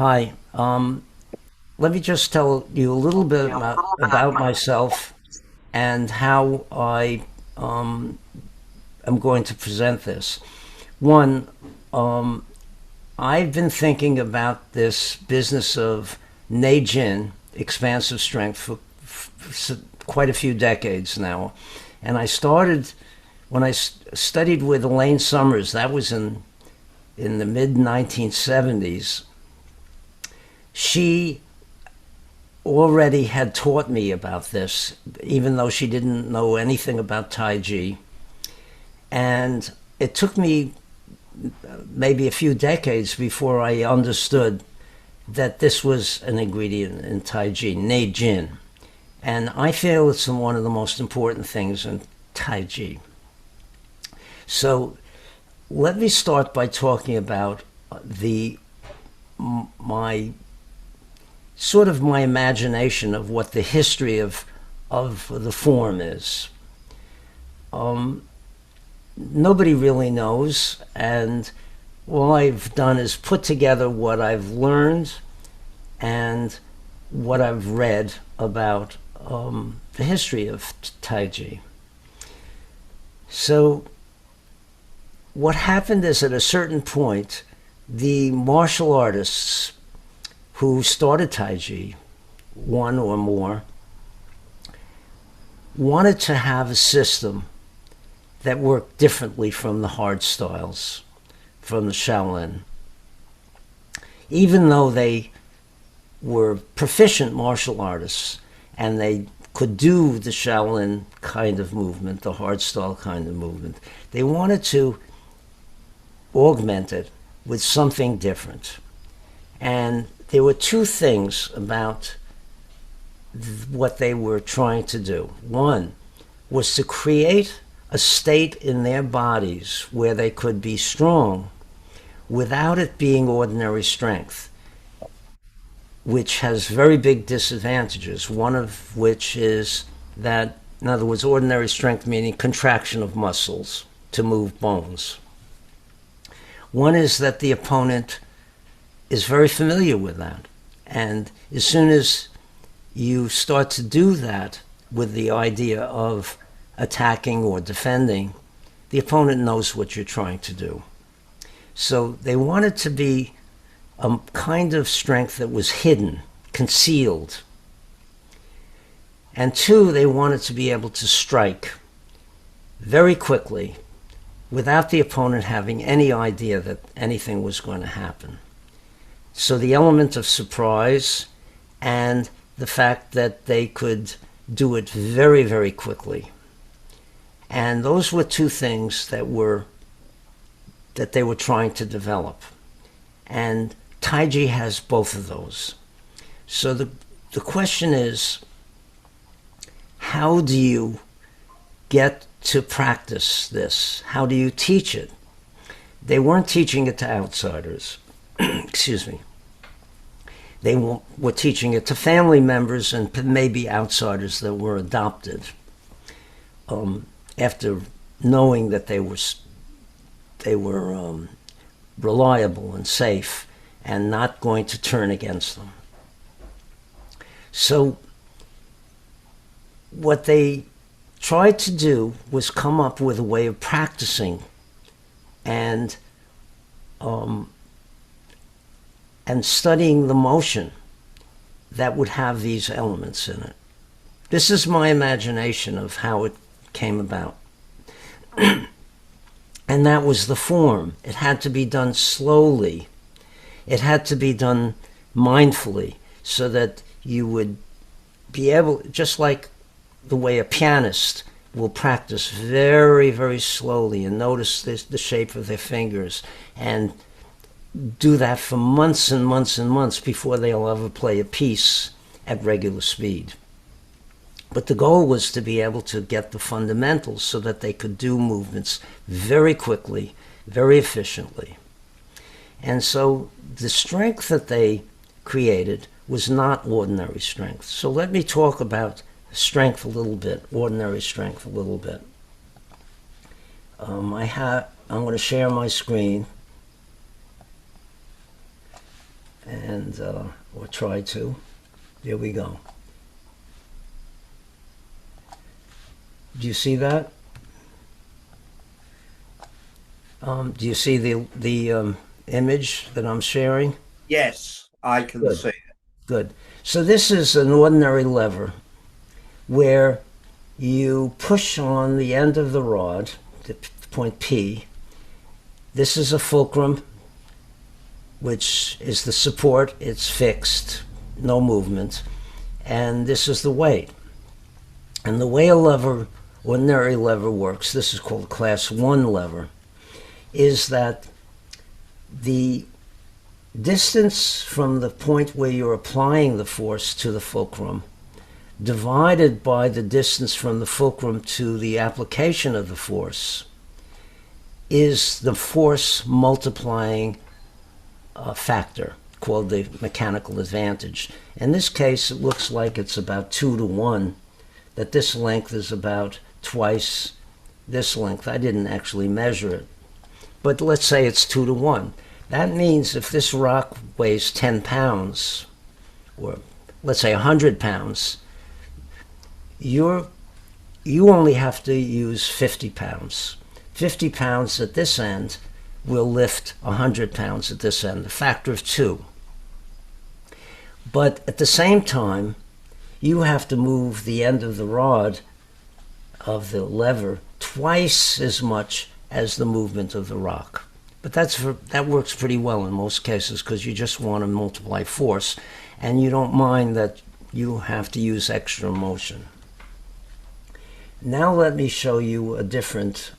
Hi. Let me just tell you a little bit about myself and how I am going to present this. One, I've been thinking about this business of Neijin, expansive strength, for quite a few decades now. And I started when I studied with Elaine Summers. That was in the mid 1970s. She already had taught me about this, even though she didn't know anything about Tai Chi. And it took me maybe a few decades before I understood that this was an ingredient in Tai Chi, Nei Jin. And I feel it's one of the most important things in Tai Chi. So let me start by talking about the my sort of my imagination of what the history of the form is. Nobody really knows, and all I've done is put together what I've learned and what I've read about the history of Tai Chi. So what happened is at a certain point, the martial artists who started Tai Chi, one or more, wanted to have a system that worked differently from the hard styles, from the Shaolin. Even though they were proficient martial artists and they could do the Shaolin kind of movement, the hard style kind of movement, they wanted to augment it with something different. And there were two things about what they were trying to do. One was to create a state in their bodies where they could be strong without it being ordinary strength, which has very big disadvantages. One of which is that, in other words, ordinary strength meaning contraction of muscles to move bones. One is that the opponent is very familiar with that. And as soon as you start to do that with the idea of attacking or defending, the opponent knows what you're trying to do. So they wanted to be a kind of strength that was hidden, concealed. And two, they wanted to be able to strike very quickly without the opponent having any idea that anything was going to happen. So the element of surprise and the fact that they could do it very, very quickly. And those were two things that they were trying to develop. And Tai Chi has both of those. So the question is, how do you get to practice this? How do you teach it? They weren't teaching it to outsiders. Excuse me. They were teaching it to family members and maybe outsiders that were adopted after knowing that they were reliable and safe and not going to turn against them. So what they tried to do was come up with a way of practicing and studying the motion that would have these elements in it. This is my imagination of how it came about. And that was the form. It had to be done slowly. It had to be done mindfully so that you would be able, just like the way a pianist will practice very, very slowly and notice the shape of their fingers and do that for months and months and months before they'll ever play a piece at regular speed. But the goal was to be able to get the fundamentals so that they could do movements very quickly, very efficiently. And so the strength that they created was not ordinary strength. So let me talk about strength a little bit, ordinary strength a little bit. I'm going to share my screen. and or try to. There we go. Do you see that? Do you see the image that I'm sharing? Yes, I can Good, see it. good. So this is an ordinary lever where you push on the end of the rod, the point P. This is a fulcrum, which is the support. It's fixed, no movement. And this is the weight. And the way a lever, ordinary lever works, this is called class 1 lever, is that the distance from the point where you're applying the force to the fulcrum divided by the distance from the fulcrum to the application of the force is the force multiplying factor called the mechanical advantage. In this case, it looks like it's about 2 to 1, that this length is about twice this length. I didn't actually measure it, but let's say it's 2 to 1. That means if this rock weighs 10 pounds, or let's say 100 pounds, you only have to use 50 pounds. 50 pounds at this end will lift 100 pounds at this end, a factor of 2. But at the same time, you have to move the end of the rod of the lever twice as much as the movement of the rock. But that works pretty well in most cases because you just want to multiply force and you don't mind that you have to use extra motion. Now let me show you a different,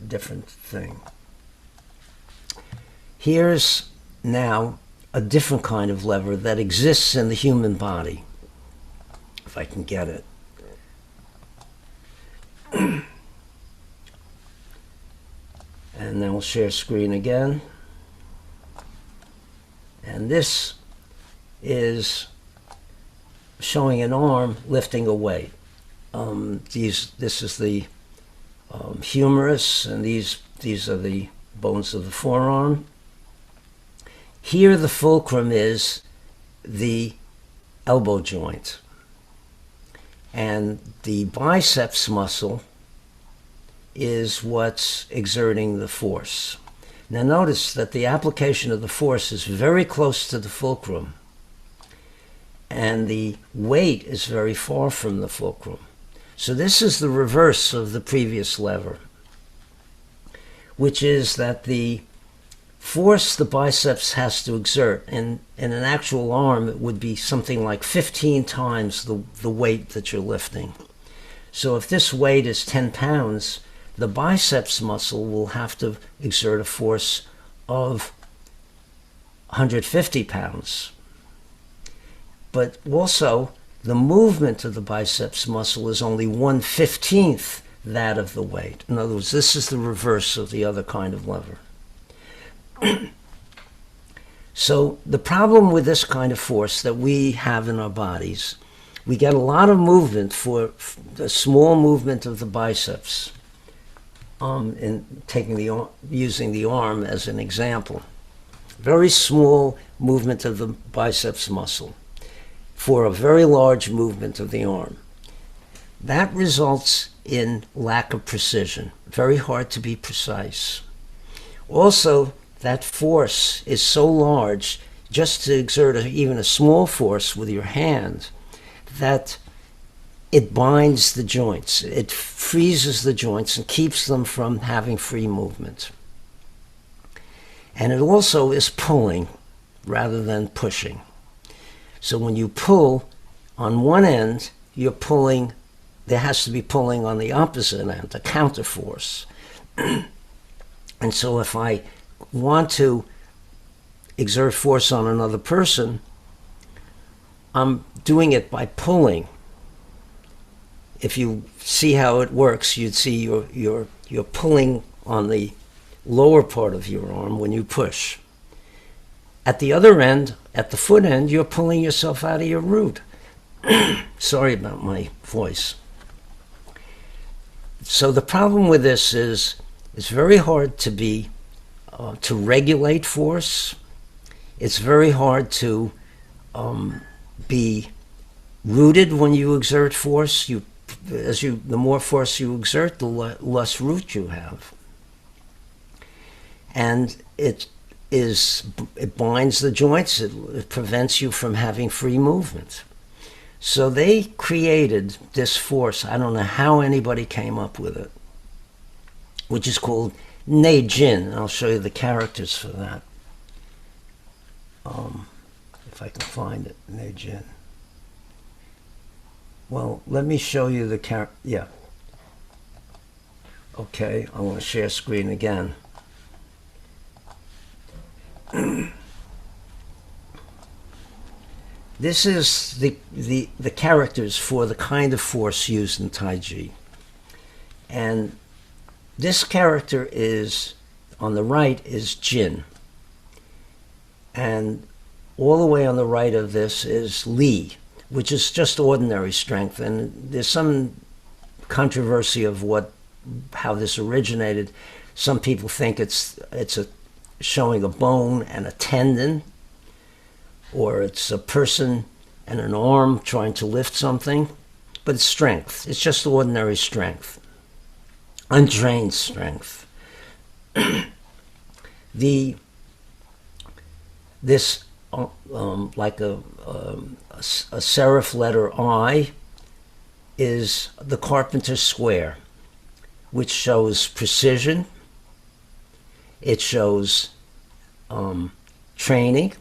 different thing. Here's now a different kind of lever that exists in the human body, if I can get it. And then we'll share screen again. And this is showing an arm lifting a weight. This is the humerus, and these are the bones of the forearm. Here the fulcrum is the elbow joint, and the biceps muscle is what's exerting the force. Now notice that the application of the force is very close to the fulcrum, and the weight is very far from the fulcrum. So this is the reverse of the previous lever, which is that the force the biceps has to exert, in an actual arm, it would be something like 15 times the weight that you're lifting. So if this weight is 10 pounds, the biceps muscle will have to exert a force of 150 pounds. But also, the movement of the biceps muscle is only 1/15 that of the weight. In other words, this is the reverse of the other kind of lever. So the problem with this kind of force that we have in our bodies, we get a lot of movement for the small movement of the biceps, using the arm as an example. Very small movement of the biceps muscle for a very large movement of the arm. That results in lack of precision, very hard to be precise. Also, that force is so large, just to exert even a small force with your hand, that it binds the joints. It freezes the joints and keeps them from having free movement. And it also is pulling rather than pushing. So when you pull on one end, you're pulling, there has to be pulling on the opposite end, a counter force. And so if I want to exert force on another person, I'm doing it by pulling. If you see how it works, you'd see you're pulling on the lower part of your arm when you push. At the other end, at the foot end, you're pulling yourself out of your root. Sorry about my voice. So the problem with this is it's very hard to be to regulate force. It's very hard to be rooted when you exert force. The more force you exert, the less root you have. And it binds the joints. It prevents you from having free movement. So they created this force. I don't know how anybody came up with it, which is called Neijin. I'll show you the characters for that. If I can find it, Neijin. Well, let me show you the character. Yeah. Okay, I want to share screen again. This is the characters for the kind of force used in Tai Chi. And this character is, on the right, is Jin. And all the way on the right of this is Li, which is just ordinary strength. And there's some controversy of how this originated. Some people think it's showing a bone and a tendon, or it's a person and an arm trying to lift something, but it's strength. It's just ordinary strength, untrained strength. This like a serif letter I is the carpenter's square, which shows precision. It shows training.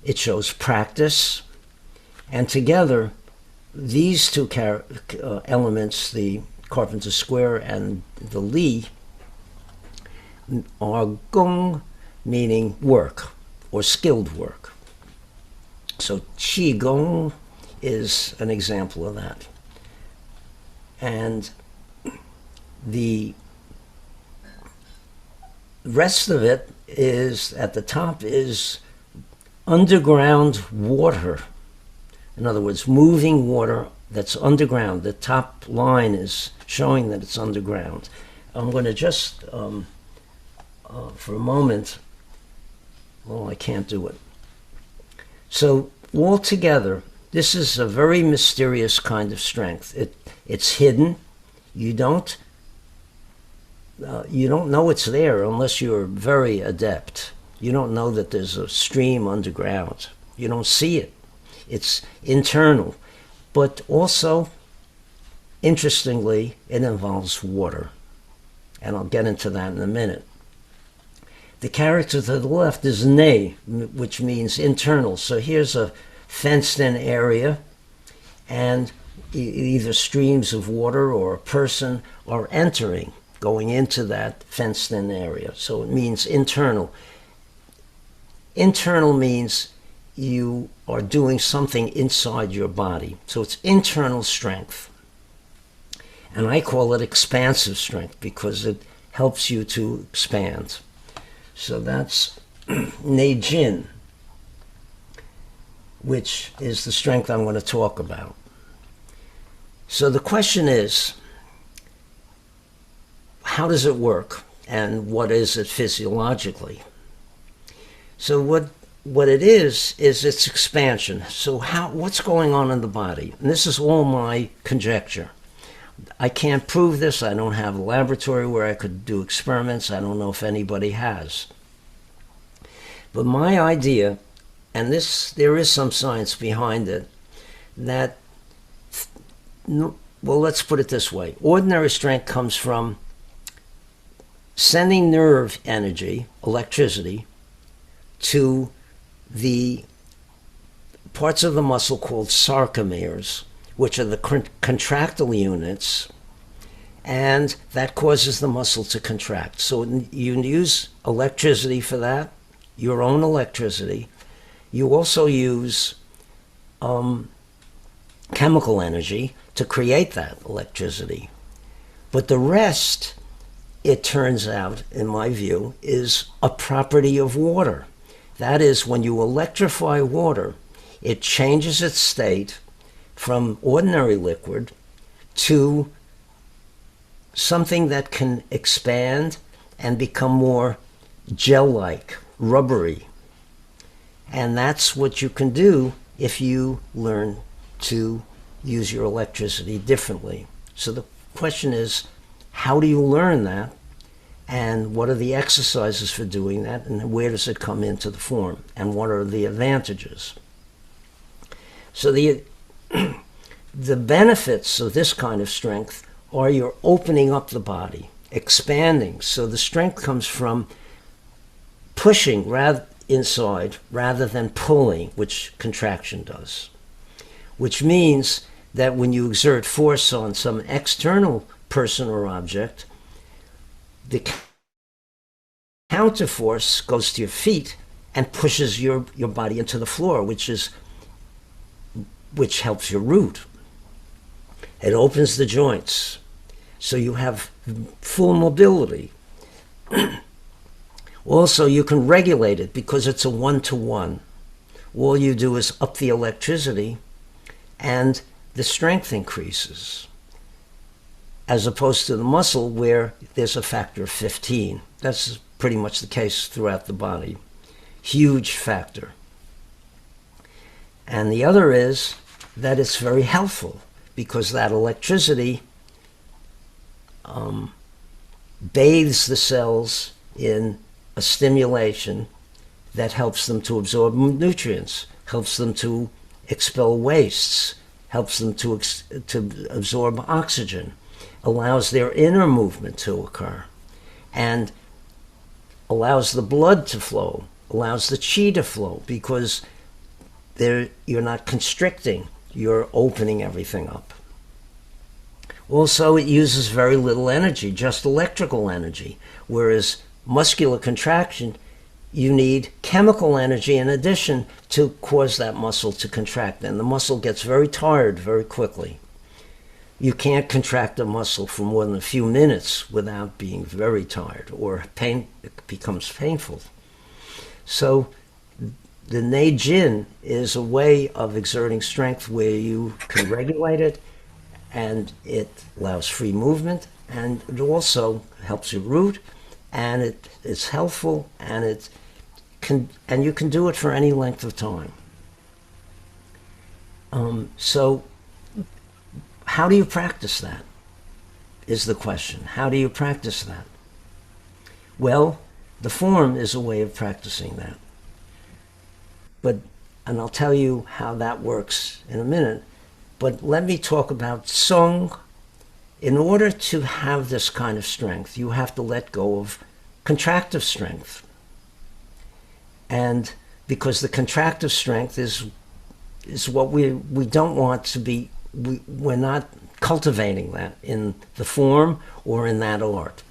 It shows practice. And together, these two elements, the carpenter's square and the Li, are gong, meaning work or skilled work. So Qi Gong is an example of that. And the rest of it is, at the top, is underground water. In other words, moving water that's underground. The top line is showing that it's underground. I'm going to just, for a moment, well, I can't do it. So altogether, this is a very mysterious kind of strength. It's hidden. You don't know it's there unless you're very adept. You don't know that there's a stream underground. You don't see it. It's internal. But also, interestingly, it involves water. And I'll get into that in a minute. The character to the left is Ne, which means internal. So here's a fenced-in area, and either streams of water or a person are entering, going into that fenced-in area. So it means internal. Internal means you are doing something inside your body. So it's internal strength. And I call it expansive strength because it helps you to expand. So that's Neijin, which is the strength I'm going to talk about. So the question is, how does it work and what is it physiologically? So what it is its expansion. So what's going on in the body? And this is all my conjecture. I can't prove this. I don't have a laboratory where I could do experiments. I don't know if anybody has. But my idea, and there is some science behind it, that, well, let's put it this way. Ordinary strength comes from sending nerve energy, electricity, to the parts of the muscle called sarcomeres, which are the contractile units, and that causes the muscle to contract. So you use electricity for that, your own electricity. You also use chemical energy to create that electricity. But the rest, it turns out, in my view, is a property of water. That is, when you electrify water, it changes its state from ordinary liquid to something that can expand and become more gel-like, rubbery. And that's what you can do if you learn to use your electricity differently. So the question is, how do you learn that? And what are the exercises for doing that? And where does it come into the form? And what are the advantages? So the benefits of this kind of strength are you're opening up the body, expanding. So the strength comes from pushing inside rather than pulling, which contraction does. Which means that when you exert force on some external person or object, the counter force goes to your feet and pushes your body into the floor, which helps your root. It opens the joints, so you have full mobility. Also, you can regulate it because it's a one-to-one. All you do is up the electricity and the strength increases, as opposed to the muscle where there's a factor of 15. That's pretty much the case throughout the body. Huge factor. And the other is that it's very helpful because that electricity bathes the cells in a stimulation that helps them to absorb nutrients, helps them to expel wastes, helps them to absorb oxygen, allows their inner movement to occur, and allows the blood to flow, allows the chi to flow, because you're not constricting, you're opening everything up. Also, it uses very little energy, just electrical energy, whereas muscular contraction, you need chemical energy in addition to cause that muscle to contract, and the muscle gets very tired very quickly. You can't contract a muscle for more than a few minutes without being very tired, or it becomes painful. So the Neijin is a way of exerting strength where you can regulate it, and it allows free movement, and it also helps your root, and it's helpful, and you can do it for any length of time. So how do you practice that is the question. How do you practice that? Well, the form is a way of practicing that. And I'll tell you how that works in a minute. But let me talk about Song. In order to have this kind of strength, you have to let go of contractive strength. And because the contractive strength is what we don't want to be, we're not cultivating that in the form or in that art.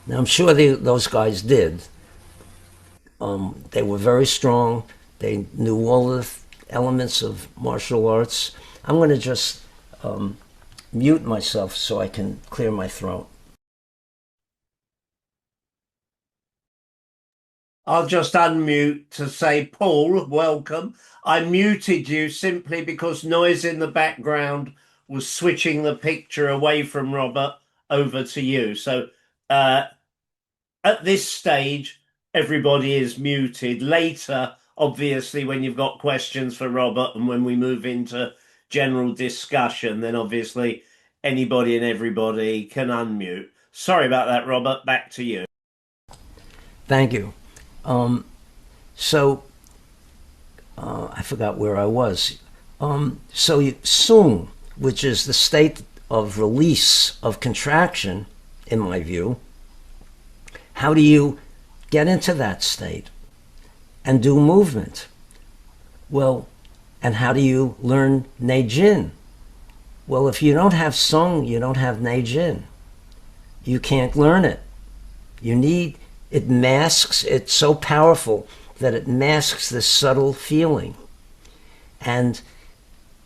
Now, I'm sure those guys did. They were very strong. They knew all the elements of martial arts. I'm going to just mute myself so I can clear my throat. I'll just unmute to say, Paul, welcome. I muted you simply because noise in the background was switching the picture away from Robert over to you. So at this stage, everybody is muted. Later, obviously, when you've got questions for Robert and when we move into general discussion, then obviously anybody and everybody can unmute. Sorry about that, Robert. Back to you. Thank you. I forgot where I was. Sung, which is the state of release of contraction, in my view, how do you get into that state and do movement? Well, and how do you learn Neijin? Well, if you don't have Sung, you don't have Neijin. You can't learn it. It masks, it's so powerful that it masks this subtle feeling. And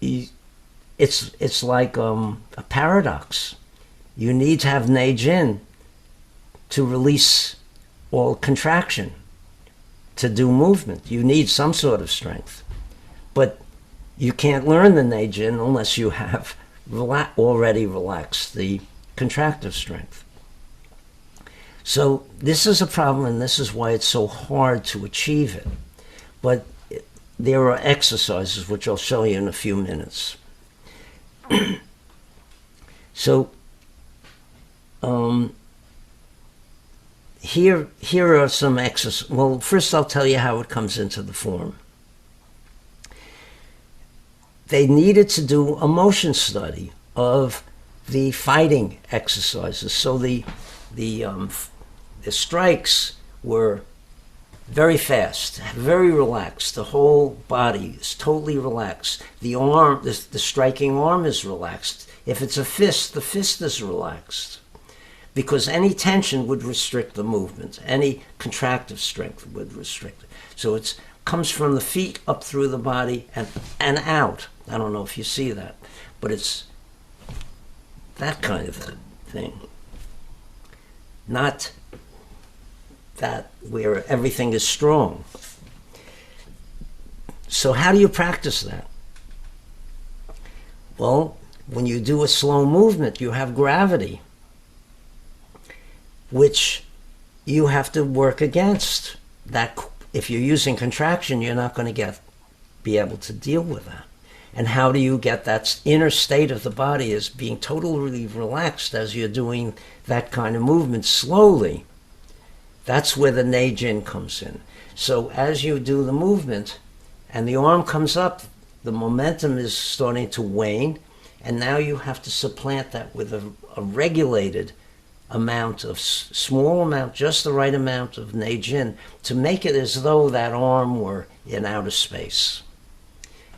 it's like a paradox. You need to have Neijin to release all contraction, to do movement. You need some sort of strength. But you can't learn the Neijin unless you have already relaxed the contractive strength. So this is a problem, and this is why it's so hard to achieve it. But there are exercises which I'll show you in a few minutes. So here are some exercises. Well, first I'll tell you how it comes into the form. They needed to do a motion study of the fighting exercises. So the strikes were very fast, very relaxed. The whole body is totally relaxed. The arm, the striking arm is relaxed. If it's a fist, the fist is relaxed. Because any tension would restrict the movement. Any contractive strength would restrict it. So it comes from the feet up through the body and out. I don't know if you see that, but it's that kind of thing. Not that where everything is strong. So how do you practice that? Well, when you do a slow movement, you have gravity, which you have to work against. That if you're using contraction, you're not going to be able to deal with that. And how do you get that inner state of the body as being totally relaxed as you're doing that kind of movement slowly? That's where the Neijin comes in. So as you do the movement and the arm comes up, the momentum is starting to wane, and now you have to supplant that with a regulated amount of small amount, just the right amount of Neijin to make it as though that arm were in outer space.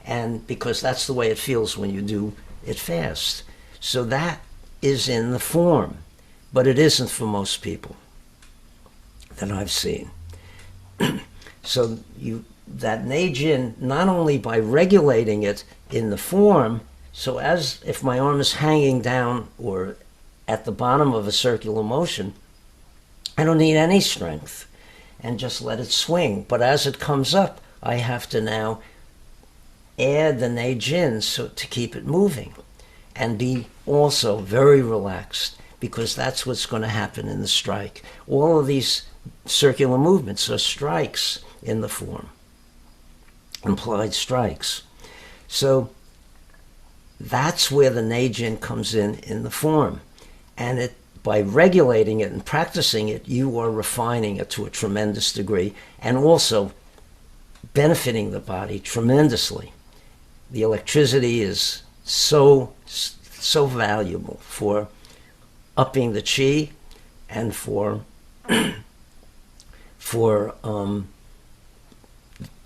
And because that's the way it feels when you do it fast. So that is in the form, but it isn't for most people that I've seen. So that Neijin, not only by regulating it in the form, so as if my arm is hanging down or at the bottom of a circular motion, I don't need any strength and just let it swing. But as it comes up, I have to now add the Neijin so to keep it moving and be also very relaxed, because that's what's going to happen in the strike. All of these circular movements are strikes in the form, implied strikes. So that's where the Neijin comes in the form. And by regulating it and practicing it, you are refining it to a tremendous degree and also benefiting the body tremendously. The electricity is so valuable for upping the chi and for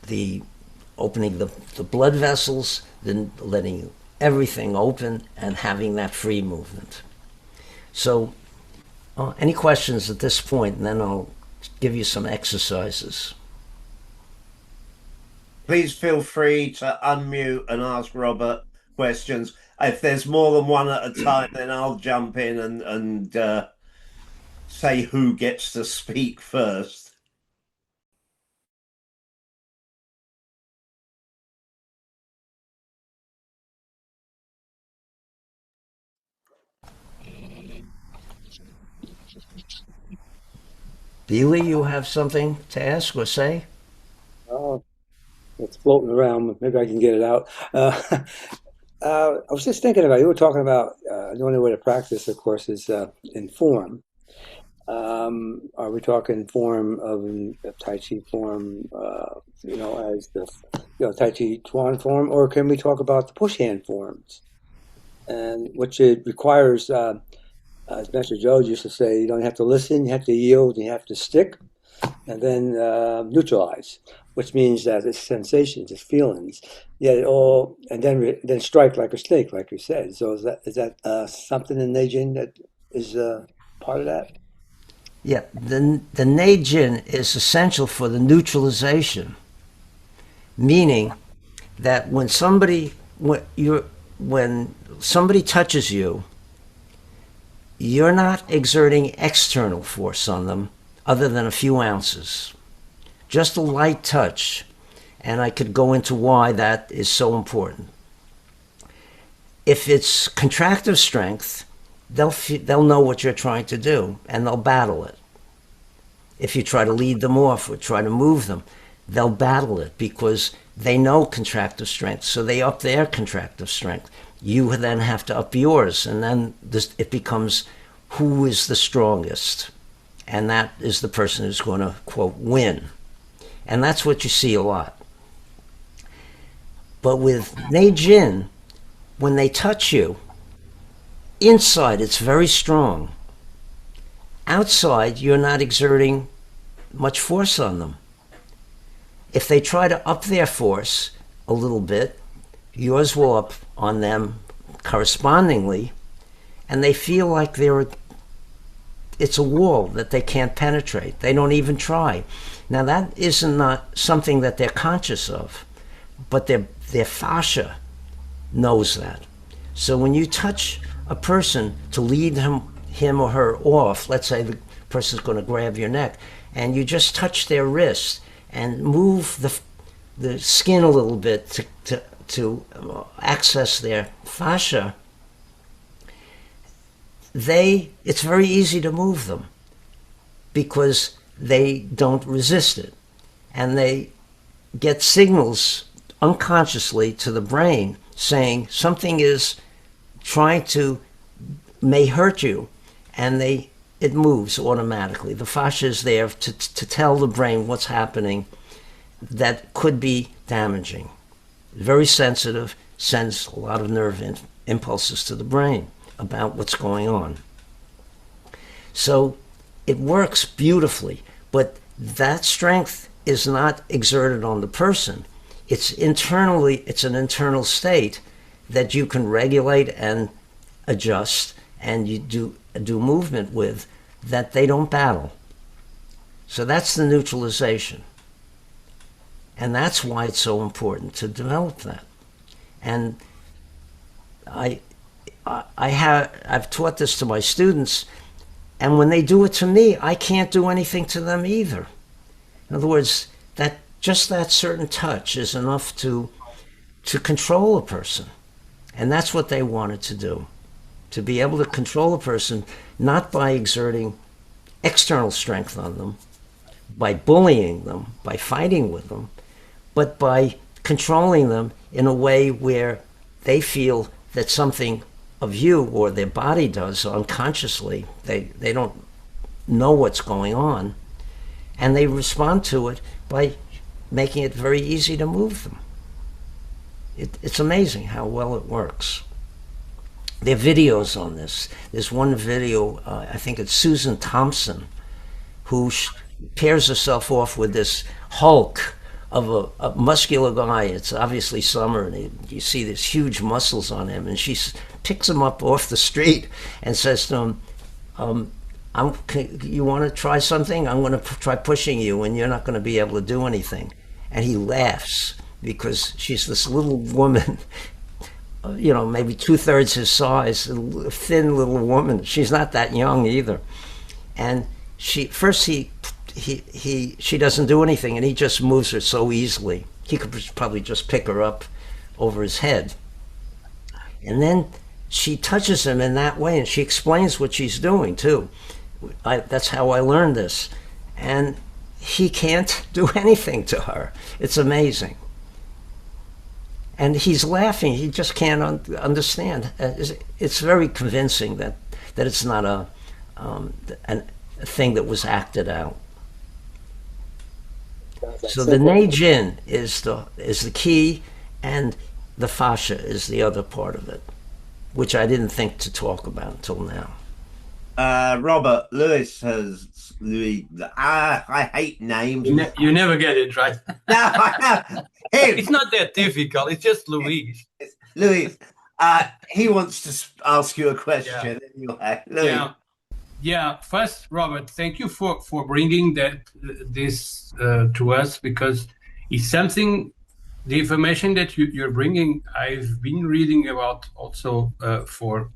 the opening the blood vessels, then letting everything open and having that free movement. So any questions at this point, and then I'll give you some exercises. Please feel free to unmute and ask Robert questions. If there's more than one at a time, then I'll jump in and say who gets to speak first. Beely, you have something to ask or say? Oh, it's floating around. Maybe I can get it out. I was just thinking about, you were talking about the only way to practice, of course, is in form. Are we talking form of a Tai Chi form, as the Tai Chi Chuan form, or can we talk about the push hand forms? And which it requires, as Master Joe used to say, you don't have to listen, you have to yield, you have to stick, and then neutralize, which means that it's sensations, it's feelings, yet it all, and then strike like a snake, like you said. So is that something in Neijin that is part of that? Yeah, the Neijin is essential for the neutralization, meaning that when somebody touches you, you're not exerting external force on them other than a few ounces. Just a light touch, and I could go into why that is so important. If it's contractive strength, they'll know what you're trying to do, and they'll battle it. If you try to lead them off or try to move them, they'll battle it because they know contractive strength, so they up their contractive strength. You then have to up yours, and then it becomes who is the strongest, and that is the person who's going to, quote, win. And that's what you see a lot. But with Neijin, when they touch you, inside it's very strong. Outside, you're not exerting much force on them. If they try to up their force a little bit, yours will up on them correspondingly, and they feel like it's a wall that they can't penetrate. They don't even try. Now that isn't not something that they're conscious of, but their fascia knows that. So when you touch a person to lead him or her off, let's say the person's going to grab your neck, and you just touch their wrist and move the skin a little bit to access their fascia, it's very easy to move them because they don't resist it. And they get signals unconsciously to the brain saying something is may hurt you, and it moves automatically. The fascia is there to tell the brain what's happening that could be damaging. Very sensitive, sends a lot of nerve impulses to the brain about what's going on. So it works beautifully, but that strength is not exerted on the person. It's an internal state that you can regulate and adjust, and you do movement with, that they don't battle. So that's the neutralization. And that's why it's so important to develop that. And I've taught this to my students, and when they do it to me, I can't do anything to them either. In other words, that certain touch is enough to control a person. And that's what they wanted to do. To be able to control a person, not by exerting external strength on them, by bullying them, by fighting with them, but by controlling them in a way where they feel that something of you or their body does unconsciously. They don't know what's going on, and they respond to it by making it very easy to move them. It's amazing how well it works. There are videos on this. There's one video, I think it's Susan Thompson, who pairs herself off with this Hulk of a muscular guy. It's obviously summer, and you see these huge muscles on him, and she picks him up off the street and says to him, you want to try something? I'm going to try pushing you, and you're not going to be able to do anything. And he laughs because she's this little woman, maybe 2/3 his size, a thin little woman. She's not that young either. And she doesn't do anything, and he just moves her so easily. He could probably just pick her up over his head. And then she touches him in that way, and she explains what she's doing too. That's how I learned this. And he can't do anything to her. It's amazing. And he's laughing. He just can't understand. It's very convincing that it's not a thing that was acted out. So the Neijin is the key, and the fascia is the other part of it, which I didn't think to talk about until now. Robert, I hate names. You never get it right. No, I know. It's not that difficult. It's just Luis. Luis, he wants to ask you a question. Yeah. Anyway, Yeah. First, Robert, thank you for bringing this to us, because it's something. The information that you're bringing, I've been reading about also for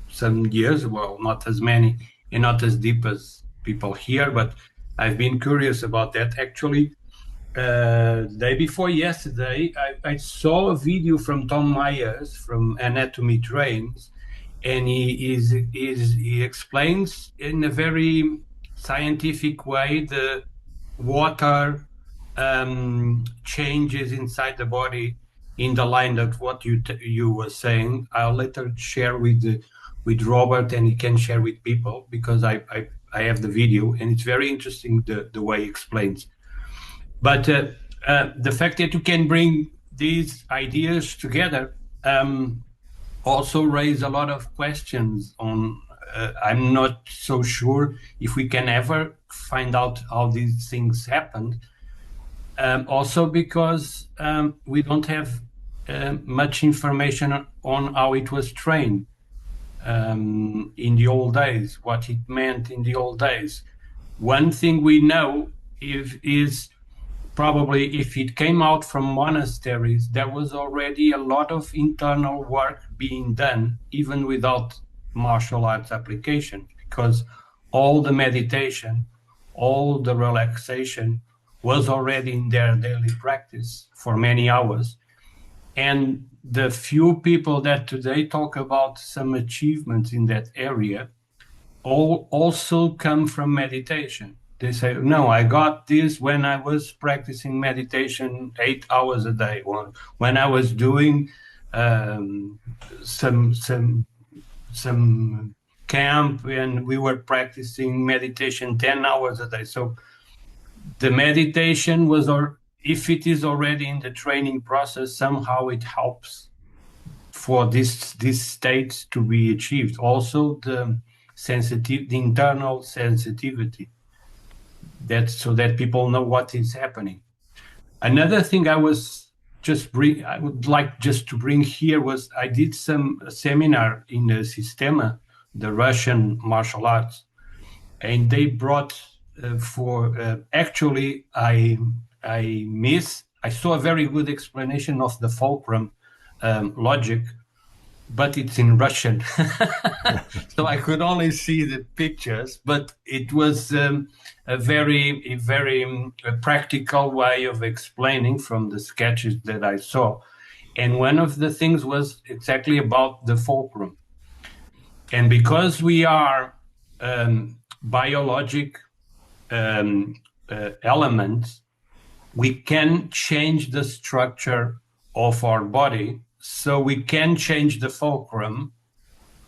some years. Well, not as many and not as deep as people here, but I've been curious about that. Actually, day before yesterday, I saw a video from Tom Myers from Anatomy Trains, and he explains in a very scientific way the water changes inside the body in the line of what you were saying. I'll later share with Robert, and he can share with people, because I have the video, and it's very interesting the way he explains. But the fact that you can bring these ideas together also raise a lot of questions on. I'm not so sure if we can ever find out how these things happened. Also because we don't have much information on how it was trained in the old days, what it meant in the old days. One thing we know is probably if it came out from monasteries, there was already a lot of internal work being done, even without martial arts application, because all the meditation, all the relaxation was already in their daily practice for many hours. And the few people that today talk about some achievements in that area all also come from meditation. They say, no, I got this when I was practicing meditation 8 hours a day, or when I was doing some camp and we were practicing meditation 10 hours a day. So the meditation was, or if it is already in the training process, somehow it helps for this state to be achieved. Also the internal sensitivity, so that people know what is happening. Another thing I would like just to bring here was I did some seminar in the Sistema, the Russian martial arts, and they brought actually I saw a very good explanation of the fulcrum logic, but it's in Russian. So I could only see the pictures, but it was a very practical way of explaining from the sketches that I saw. And one of the things was exactly about the fulcrum. And because we are biologic elements, we can change the structure of our body. So we can change the fulcrum,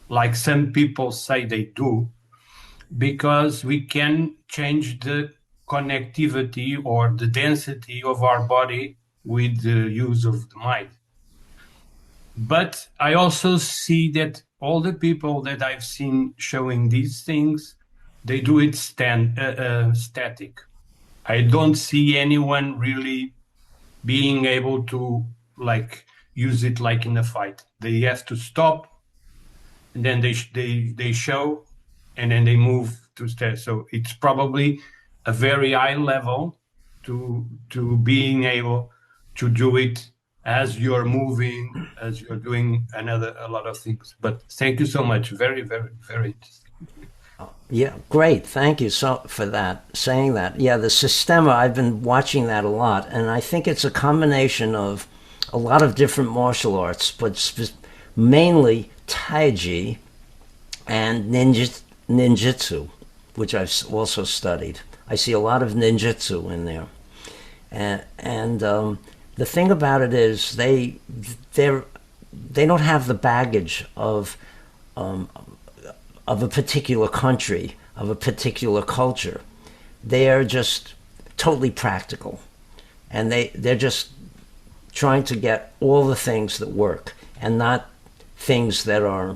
like some people say they do, because we can change the connectivity or the density of our body with the use of the mind. But I also see that all the people that I've seen showing these things, they do it static. I don't see anyone really being able to use it like in a fight. They have to stop, and then they show, and then they move to stairs. So it's probably a very high level to being able to do it as you're moving, as you're doing a lot of things. But thank you so much. Very, very, very interesting. Yeah, great. Thank you for saying that. Yeah, the Sistema, I've been watching that a lot, and I think it's a combination of a lot of different martial arts, but mainly Taiji and ninjutsu, which I've also studied. I see a lot of ninjutsu in there. And the thing about it is they don't have the baggage of a particular country, of a particular culture. They are just totally practical, and they're just trying to get all the things that work, and not things that are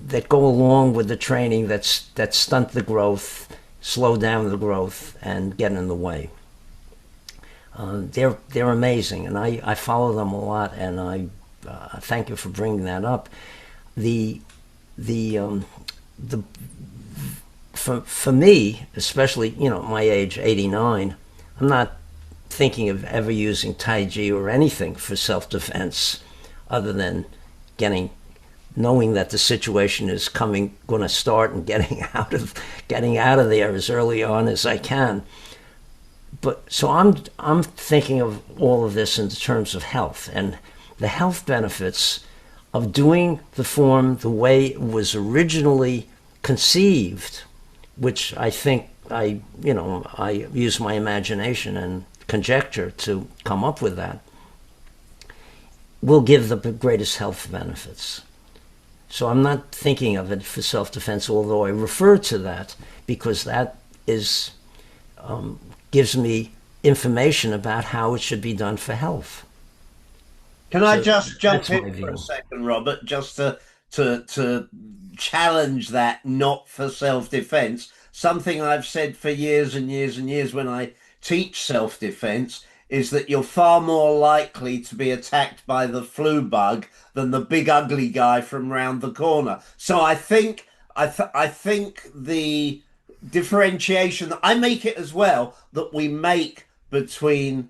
that go along with the training that stunt the growth, slow down the growth, and get in the way. They're amazing, and I follow them a lot, and I thank you for bringing that up. For me, especially, my age, 89, I'm not thinking of ever using Taiji or anything for self-defense, other than knowing that the situation is going to start, and getting out of there as early on as I can. But so I'm thinking of all of this in terms of health, and the health benefits of doing the form the way it was originally conceived, which I think I use my imagination and conjecture to come up with that, will give the greatest health benefits. So I'm not thinking of it for self-defense, although I refer to that because that is gives me information about how it should be done for health. Can I So just jump that's my in for a view. second, Robert, just to challenge that not for self-defense? Something I've said for years and years and years when I teach self-defense is that you're far more likely to be attacked by the flu bug than the big ugly guy from round the corner. So I think the differentiation that I make it as well that we make between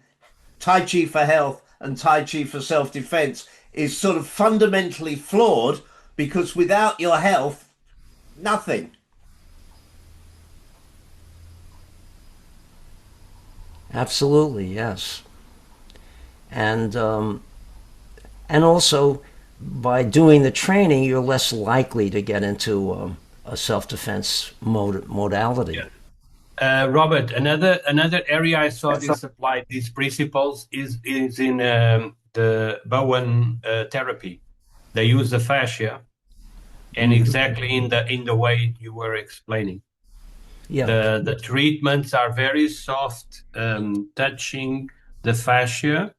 Tai Chi for health and Tai Chi for self-defense is sort of fundamentally flawed because without your health, nothing. Absolutely, yes. And also by doing the training, you're less likely to get into a self-defense modality. Robert, another area I saw this applied these principles is in the Bowen therapy. They use the fascia, and exactly in the way you were explaining. Yeah. The treatments are very soft, touching the fascia,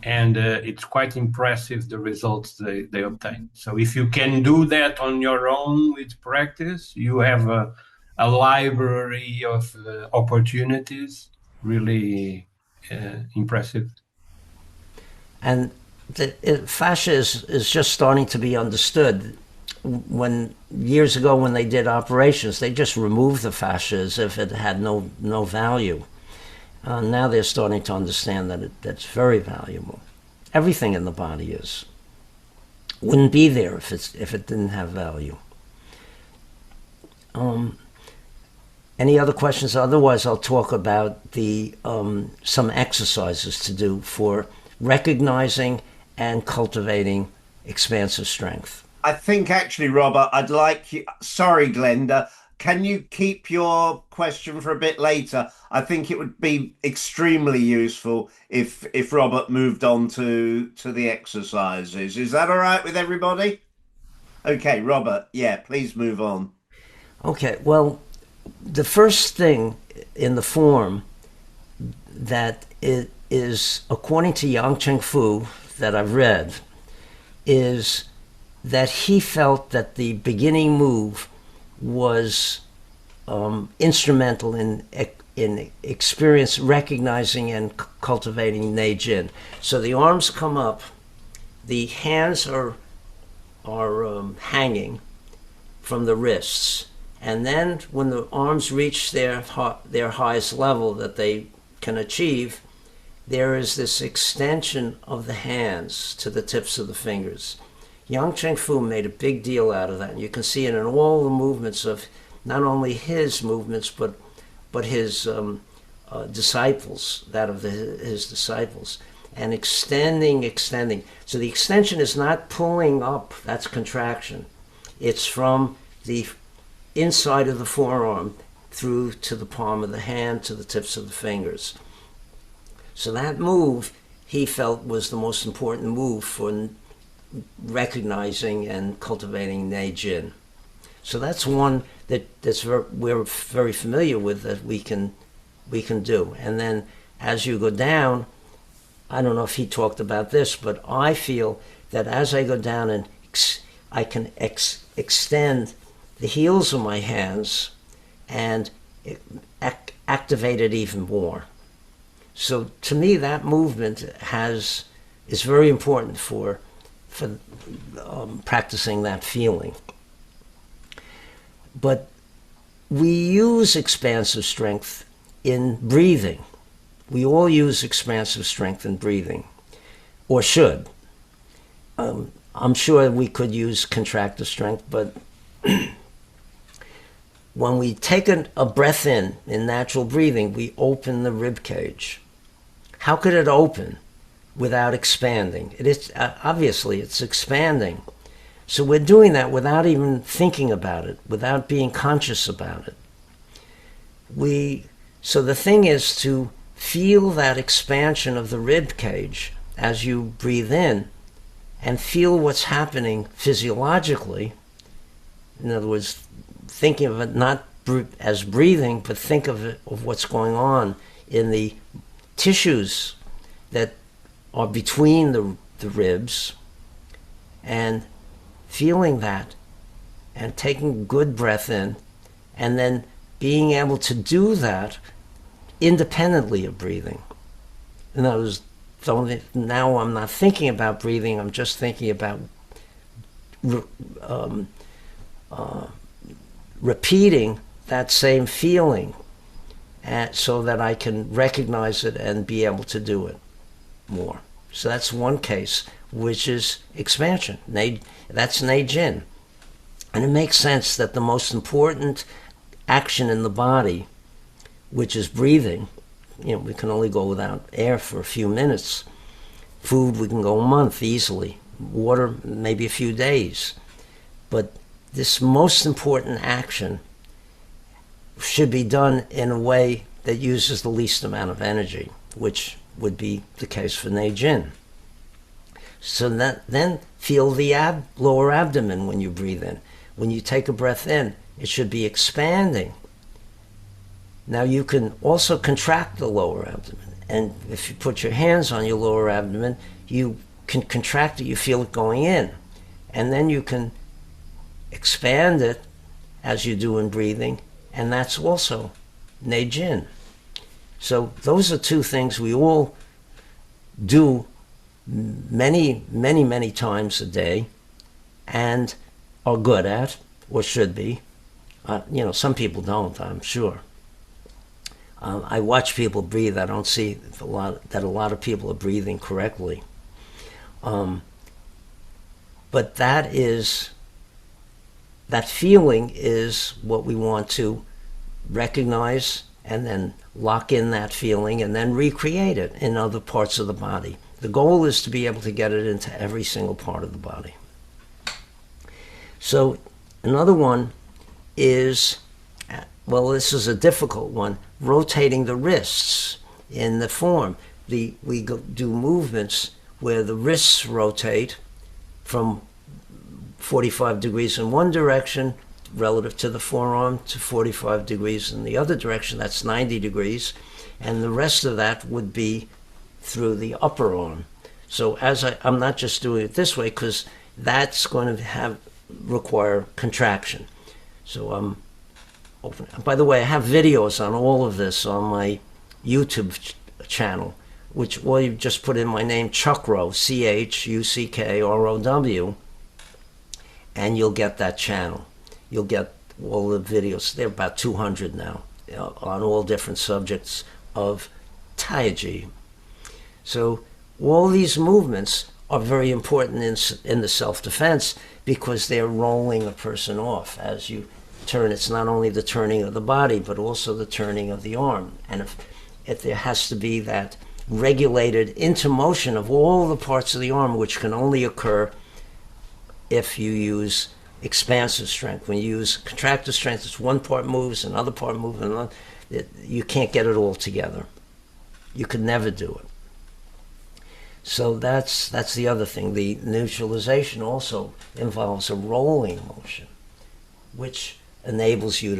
and it's quite impressive the results they obtain. So if you can do that on your own with practice, you have a library of opportunities, really impressive. And fascia is just starting to be understood. When years ago when they did operations, they just removed the fascia as if it had no value. Now they're starting to understand that that's very valuable. Everything in the body wouldn't be there if it didn't have value. Any other questions? Otherwise, I'll talk about the some exercises to do for recognizing and cultivating expansive strength. I think actually, Robert, I'd like you. Sorry, Glenda. Can you keep your question for a bit later? I think it would be extremely useful if Robert moved on to the exercises. Is that all right with everybody? Okay, Robert. Yeah, please move on. Okay. Well, the first thing in the form that it is, according to Yang Cheng Fu, that I've read, is that he felt that the beginning move was instrumental in experience recognizing and cultivating Neijin. So the arms come up, the hands are hanging from the wrists, and then when the arms reach their highest level that they can achieve, there is this extension of the hands to the tips of the fingers. Yang Cheng Fu made a big deal out of that, and you can see it in all the movements of not only his movements but his disciples, that of his disciples, and extending. So the extension is not pulling up; that's contraction. It's from the inside of the forearm through to the palm of the hand to the tips of the fingers. So that move he felt was the most important move for recognizing and cultivating Neijin. So that's one we're very familiar with, that we can do. And then as you go down, I don't know if he talked about this, but I feel that as I go down and I can extend the heels of my hands and activate it even more. So to me, that movement is very important for practicing that feeling. But we use expansive strength in breathing. We all use expansive strength in breathing, or should. I'm sure we could use contractive strength, but when we take a breath in natural breathing, we open the rib cage. How could it open? without expanding. It is obviously it's expanding. So we're doing that without even thinking about it, without being conscious about it. So the thing is to feel that expansion of the rib cage as you breathe in, and feel what's happening physiologically. In other words, thinking of it not as breathing, but think of it of what's going on in the tissues that are between the ribs, and feeling that, and taking a good breath in, and then being able to do that independently of breathing. In other words, now I'm not thinking about breathing, I'm just thinking about repeating that same feeling, so that I can recognize it and be able to do it more. So that's one case, which is expansion. That's Neijin. And it makes sense that the most important action in the body, which is breathing, we can only go without air for a few minutes. Food, we can go a month easily. Water, maybe a few days. But this most important action should be done in a way that uses the least amount of energy, which would be the case for Neijin. So then feel the lower abdomen when you breathe in. When you take a breath in, it should be expanding. Now you can also contract the lower abdomen. And if you put your hands on your lower abdomen, you can contract it, you feel it going in. And then you can expand it as you do in breathing, and that's also Neijin. So those are two things we all do many, many, many times a day and are good at, or should be. Some people don't, I'm sure. I watch people breathe. I don't see that a lot of people are breathing correctly. But that feeling is what we want to recognize, and then lock in that feeling and then recreate it in other parts of the body. The goal is to be able to get it into every single part of the body. So another one is, this is a difficult one, rotating the wrists in the form. We do movements where the wrists rotate from 45 degrees in one direction relative to the forearm to 45 degrees in the other direction. That's 90 degrees. And the rest of that would be through the upper arm. So I'm not just doing it this way, because that's going to require contraction. So I'm open. By the way, I have videos on all of this on my YouTube channel, or you just put in my name, Chuckrow, CHUCKROW, and you'll get that channel. You'll get all the videos. There are about 200 now, on all different subjects of Taiji. So all these movements are very important in the self-defense, because they're rolling a person off as you turn. It's not only the turning of the body, but also the turning of the arm. And if there has to be that regulated into motion of all the parts of the arm, which can only occur if you use expansive strength. When you use contractive strength, it's one part moves, another part moves, you can't get it all together. You could never do it. So that's the other thing. The neutralization also involves a rolling motion, which enables you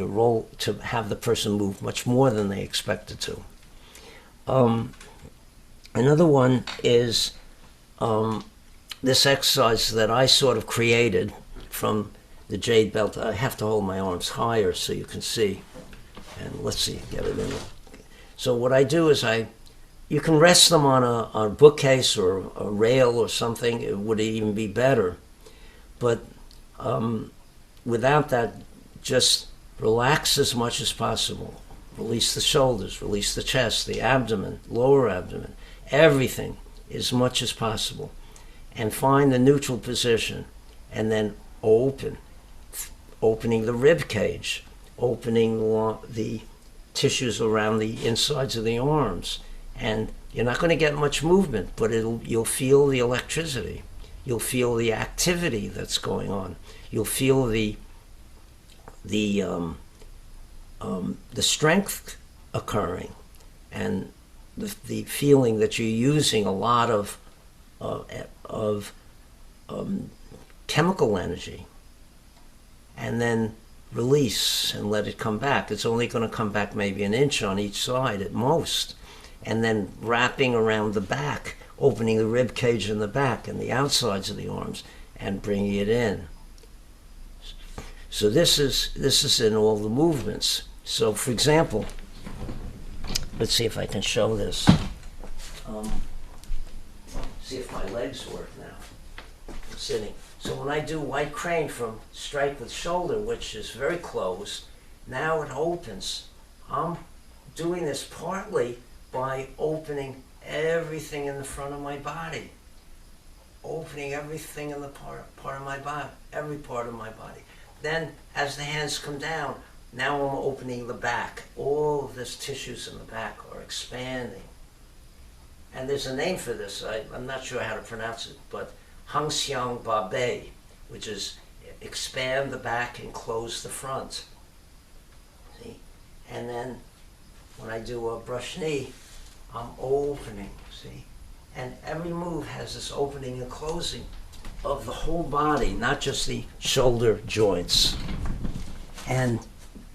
to have the person move much more than they expected to. Another one is this exercise that I sort of created from the jade belt. I have to hold my arms higher so you can see. And let's see, get it in. So what I do is you can rest them on a bookcase or a rail or something. It would even be better. But without that, just relax as much as possible. Release the shoulders, release the chest, the abdomen, lower abdomen, everything as much as possible. And find the neutral position, and then opening the rib cage, opening the tissues around the insides of the arms, and You're not going to get much movement, but you'll feel the electricity. You'll feel the activity that's going on. You'll feel the the strength occurring, and the feeling that you're using a lot of chemical energy, and then release and let it come back. It's only going to come back maybe an inch on each side at most, and then wrapping around the back, opening the rib cage in the back and the outsides of the arms, and bringing it in. So this is in all the movements. So, for example, let's see if I can show this. See if my legs work now. I'm sitting. So when I do white crane from strike with shoulder, which is very closed, now it opens. I'm doing this partly by opening everything in the front of my body. Opening everything in the part of my body, every part of my body. Then, as the hands come down, now I'm opening the back. All of these tissues in the back are expanding. And there's a name for this. I'm not sure how to pronounce it, but Hang Xiang Ba Bei, which is expand the back and close the front. See? And then when I do a brush knee, I'm opening, see? And every move has this opening and closing of the whole body, not just the shoulder joints. And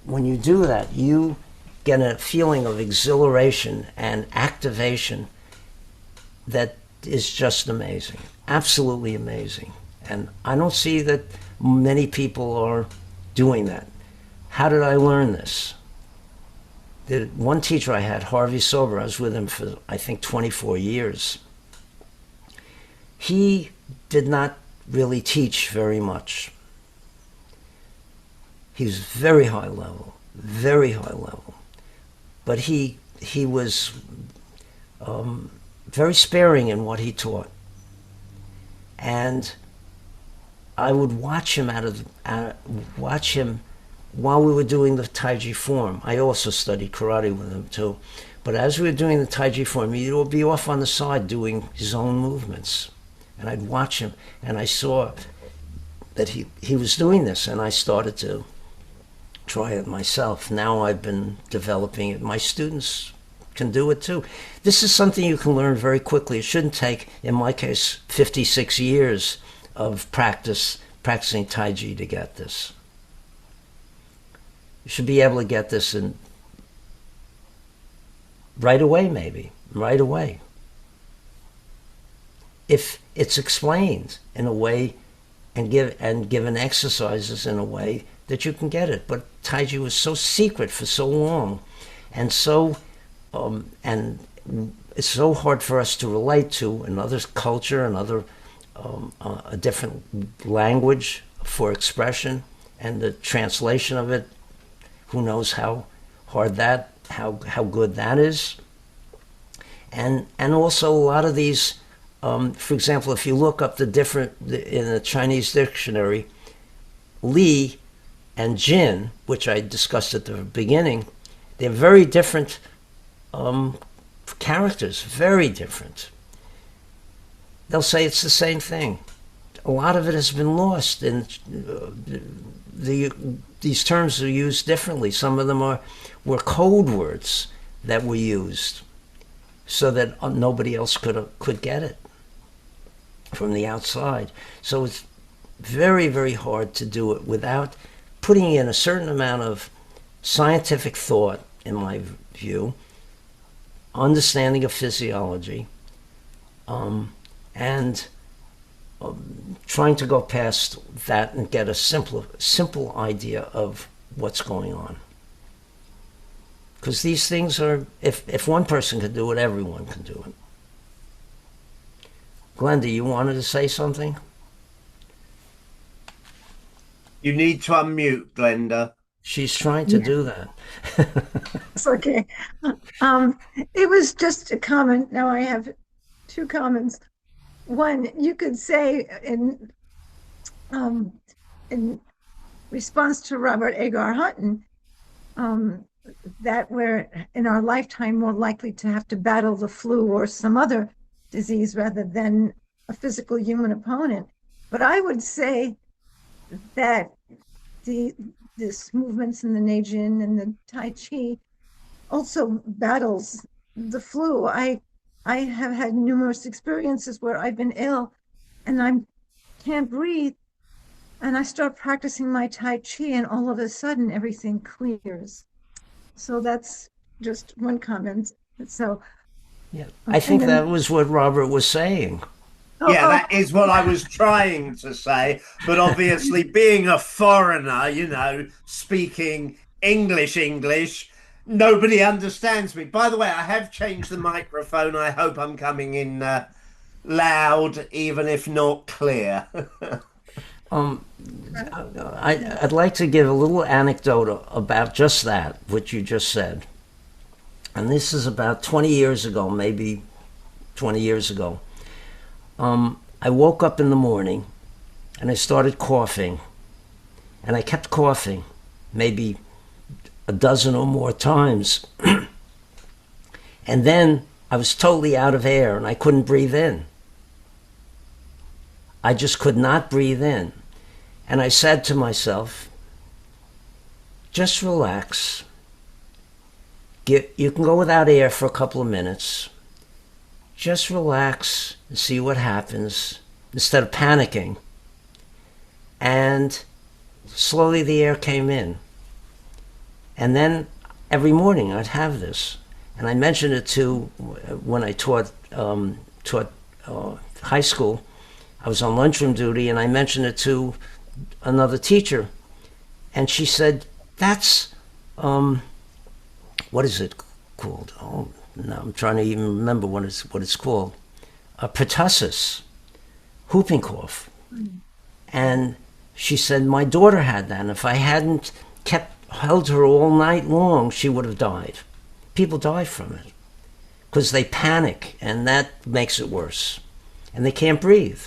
when you do that, you get a feeling of exhilaration and activation that is just amazing, absolutely amazing. And I don't see that many people are doing that. How did I learn this? One teacher I had, Harvey Sober, I was with him for, I think, 24 years. He did not really teach very much. He was very high level, very high level. But he was very sparing in what he taught. And I would watch him watch him while we were doing the Taiji form. I also studied karate with him too. But as we were doing the Taiji form, he would be off on the side doing his own movements. And I'd watch him, and I saw that he was doing this, and I started to try it myself. Now I've been developing it. My students can do it too. This is something you can learn very quickly. It shouldn't take, in my case, 56 years of practicing Taiji to get this. You should be able to get this in right away, maybe, right away. If it's explained in a way and given exercises in a way that you can get it. But Taiji was so secret for so long, and and it's so hard for us to relate to another culture, another a different language for expression, and the translation of it. Who knows how hard how good that is, and also a lot of these. For example, if you look up in the Chinese dictionary, Li and Jin, which I discussed at the beginning, they're very different characters, very different. They'll say it's the same thing. A lot of it has been lost, and these terms are used differently. Some of them were code words that were used so that nobody else could get it from the outside. So it's very, very hard to do it without putting in a certain amount of scientific thought, in my view, understanding of physiology, and trying to go past that and get a simple idea of what's going on. Because these things are, if one person can do it, everyone can do it. Glenda, you wanted to say something? You need to unmute, Glenda. She's trying to do that. It's okay. It was just a comment. Now I have two comments. One, you could say in response to Robert Agar-Hutton, that we're in our lifetime more likely to have to battle the flu or some other disease rather than a physical human opponent. But I would say that the this movements in the Neijin and the Tai Chi also battles the flu. I have had numerous experiences where I've been ill and I can't breathe, and I start practicing my Tai Chi, and all of a sudden everything clears. So that's just one comment. So, Yeah, I and think that then, was what Robert was saying. oh, Yeah, oh, that is what I was trying to say. But obviously, being a foreigner, speaking English, nobody understands me. By the way, I have changed the microphone. I hope I'm coming in loud, even if not clear. I'd like to give a little anecdote about just that, what you just said. And this is about 20 years ago, maybe 20 years ago. I woke up in the morning and I started coughing. And I kept coughing, maybe a dozen or more times. And then I was totally out of air and I couldn't breathe in. I just could not breathe in. And I said to myself, just relax. You can go without air for a couple of minutes. Just relax and see what happens instead of panicking. And slowly the air came in. And then every morning I'd have this. And I mentioned it to when I taught high school. I was on lunchroom duty, and I mentioned it to another teacher. And she said, that's, what is it called? Oh, no, I'm trying to even remember what it's called. Pertussis, whooping cough. And she said, my daughter had that, and if I hadn't held her all night long, she would have died. People die from it because they panic, and that makes it worse. And they can't breathe.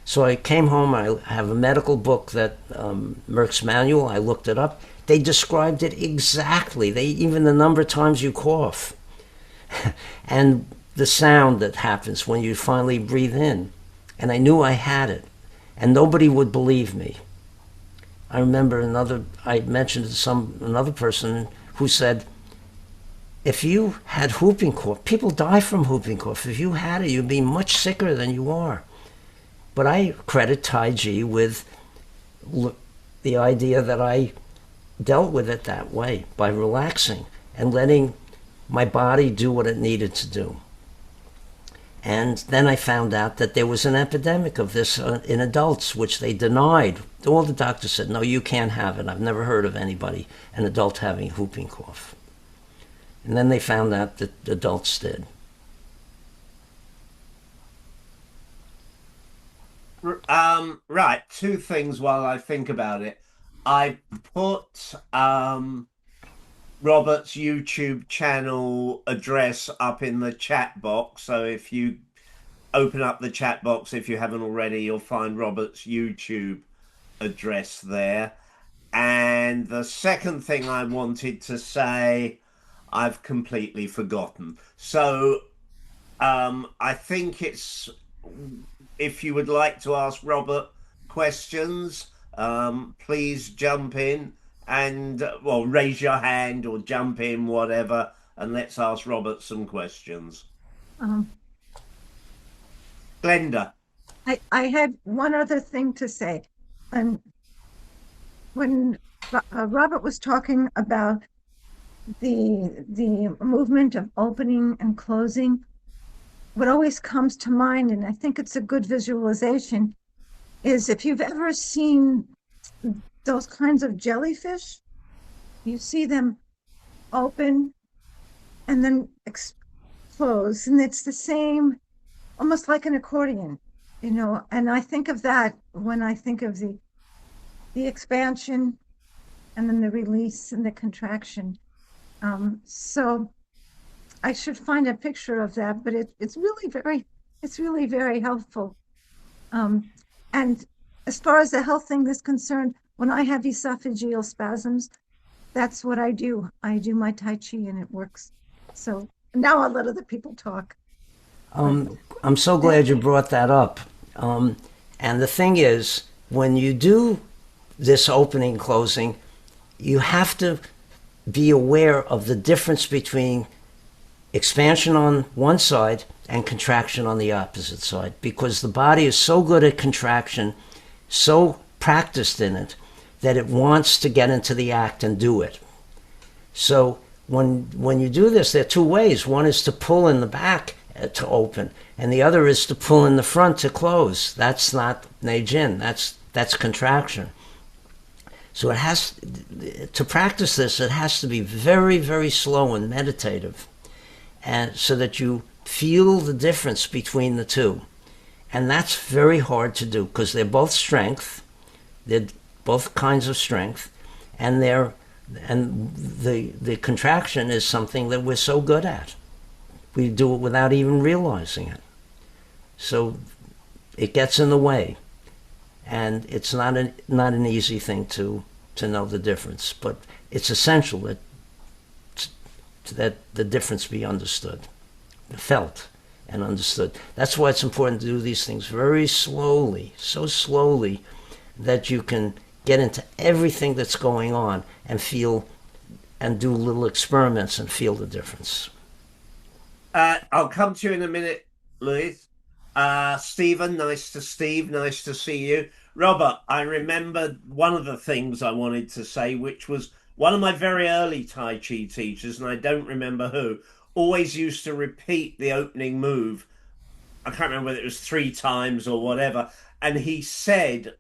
So I came home, I have a medical book that Merck's Manual, I looked it up. They described it exactly. Even the number of times you cough and the sound that happens when you finally breathe in. And I knew I had it, and nobody would believe me. I remember I mentioned to another person who said, if you had whooping cough, people die from whooping cough. If you had it, you'd be much sicker than you are. But I credit Tai Chi with the idea that I dealt with it that way, by relaxing and letting my body do what it needed to do. And then I found out that there was an epidemic of this in adults, which they denied. All the doctors said, no, you can't have it. I've never heard of anybody, an adult having whooping cough. And then they found out that adults did. Right, two things while I think about it. I put Robert's YouTube channel address up in the chat box. So if you open up the chat box, if you haven't already, you'll find Robert's YouTube address there. And the second thing I wanted to say, I've completely forgotten. So I think if you would like to ask Robert questions, please jump in and, well, raise your hand or jump in, whatever, and let's ask Robert some questions. Glenda. I had one other thing to say. And when Robert was talking about the movement of opening and closing, what always comes to mind, and I think it's a good visualization, is if you've ever seen those kinds of jellyfish, you see them open and then close, and it's the same, almost like an accordion, and I think of that when I think of the expansion and then the release and the contraction. So I should find a picture of that, but it's really very helpful. And as far as the health thing is concerned, when I have esophageal spasms, that's what I do. I do my Tai Chi and it works. So now I'll let other people talk. I'm so glad you brought that up. And the thing is, when you do this opening closing, you have to be aware of the difference between expansion on one side and contraction on the opposite side, because the body is so good at contraction, so practiced in it, that it wants to get into the act and do it. So when you do this, there are two ways. One is to pull in the back to open, and the other is to pull in the front to close. That's not Neijin. That's contraction. So it has to practice this. It has to be very, very slow and meditative, and so that you feel the difference between the two. And that's very hard to do because they're both strength. They're both kinds of strength, and the contraction is something that we're so good at. We do it without even realizing it. So it gets in the way, and it's not an easy thing to know the difference. But it's essential that the difference be understood, felt, and understood. That's why it's important to do these things very slowly, so slowly that you can get into everything that's going on and feel and do little experiments and feel the difference. I'll come to you in a minute, Louis. Stephen, nice to see you. Robert, I remember one of the things I wanted to say, which was one of my very early Tai Chi teachers, and I don't remember who, always used to repeat the opening move. I can't remember whether it was 3 times or whatever. And he said,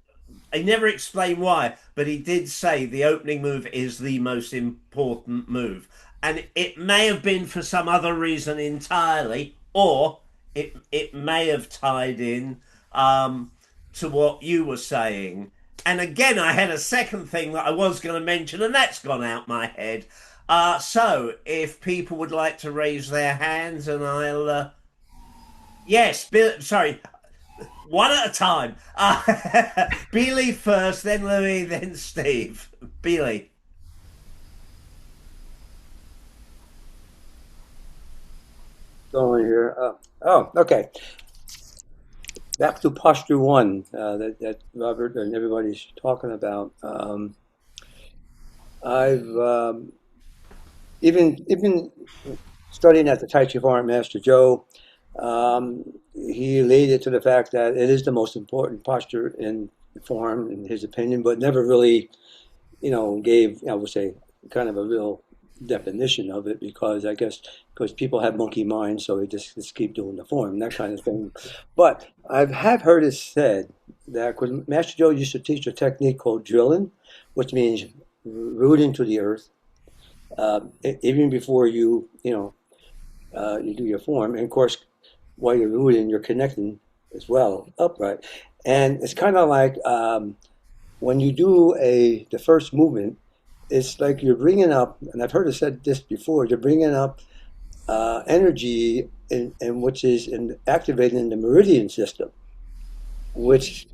I never explained why, but he did say the opening move is the most important move. And it may have been for some other reason entirely, or it may have tied in to what you were saying. And again, I had a second thing that I was going to mention, and that's gone out my head. So if people would like to raise their hands, and I'll... yes, sorry, one at a time. Billy first, then Louis, then Steve. Billy. Going here. Okay. Back to posture one that Robert and everybody's talking about. I've even studying at the Tai Chi Forum, Master Joe, he laid it to the fact that it is the most important posture in the form, in his opinion, but never really, gave, I would say, kind of a real definition of it, because I guess because people have monkey minds, so they just keep doing the form, that kind of thing. But I have heard it said that because Master Joe used to teach a technique called drilling, which means rooting to the earth, even before you do your form. And of course, while you're rooting, you're connecting as well, upright. And it's kind of like when you do the first movement, it's like you're bringing up, and I've heard it said this before, you're bringing up energy, in which is activating the meridian system, which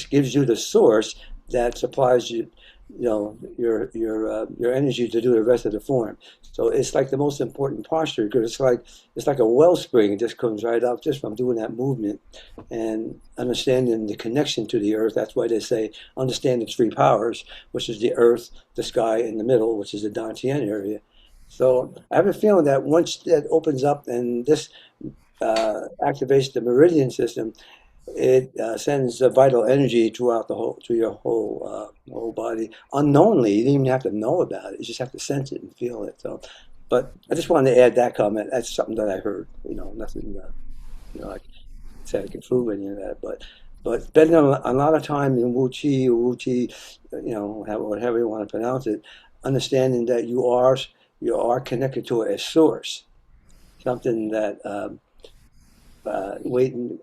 gives you the source that supplies you, your energy to do the rest of the form. So it's like the most important posture, because it's like a wellspring. It just comes right up just from doing that movement and understanding the connection to the earth. That's why they say understand the 3 powers, which is the earth, the sky, in the middle, which is the Dantian area. So I have a feeling that once that opens up and this activates the meridian system, it sends vital energy throughout to your whole body unknowingly. You don't even have to know about it. You just have to sense it and feel it. So, but I just wanted to add that comment. That's something that I heard. Nothing. I said I can prove any of that, but spending a lot of time in Wu Chi, whatever you want to pronounce it, understanding that you are connected to a source, something that. Waiting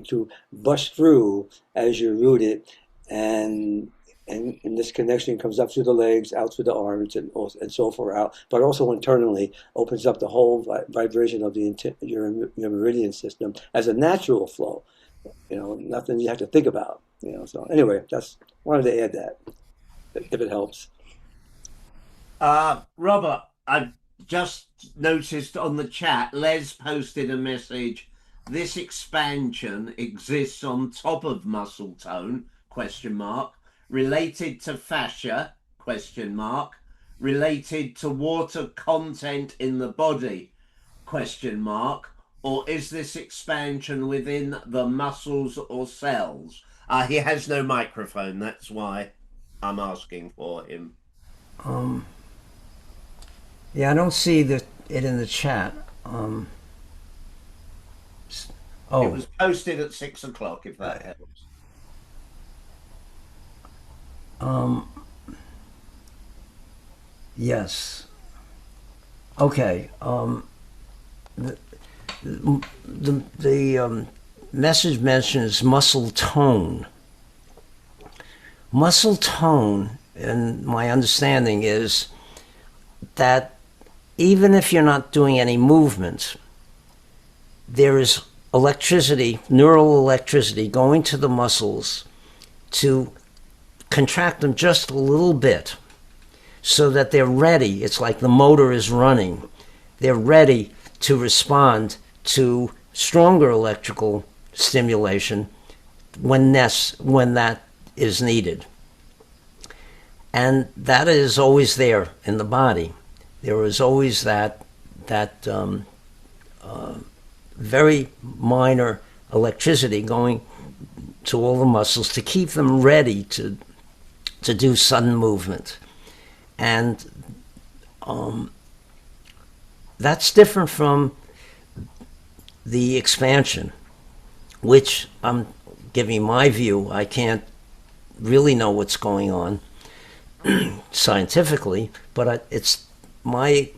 to bust through as you're rooted, and this connection comes up through the legs, out through the arms, and so far out, but also internally opens up the whole vibration of your meridian system as a natural flow. Nothing you have to think about. So anyway, wanted to add that if it helps. Robert, I just noticed on the chat, Les posted a message. This expansion exists on top of muscle tone, question mark, related to fascia, question mark, related to water content in the body, question mark, or is this expansion within the muscles or cells? He has no microphone, that's why I'm asking for him. Yeah, I don't see it in the chat. It was posted at 6 o'clock, if that helps. Yes. Okay. The message mentions muscle tone. Muscle tone, and my understanding is that even if you're not doing any movement, there is electricity, neural electricity going to the muscles to contract them just a little bit so that they're ready. It's like the motor is running. They're ready to respond to stronger electrical stimulation when that is needed. And that is always there in the body. There is always that very minor electricity going to all the muscles to keep them ready to do sudden movement. And that's different from the expansion, which I'm giving my view. I can't really know what's going on scientifically, but it's my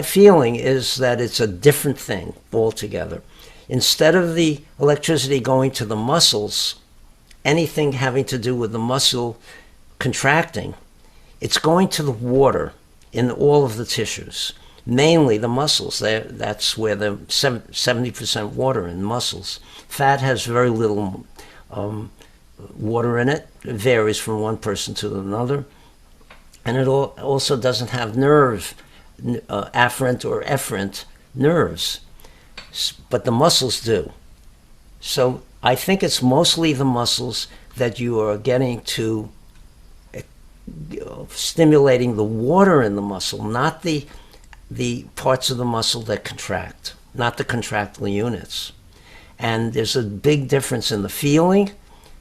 feeling is that it's a different thing altogether. Instead of the electricity going to the muscles, anything having to do with the muscle contracting, it's going to the water in all of the tissues, mainly the muscles. That's where the 70% water in muscles. Fat has very little water in it. It varies from one person to another. And it also doesn't have afferent or efferent nerves, but the muscles do. So I think it's mostly the muscles that you are getting to stimulating the water in the muscle, not the parts of the muscle that contract, not the contractile units. And there's a big difference in the feeling.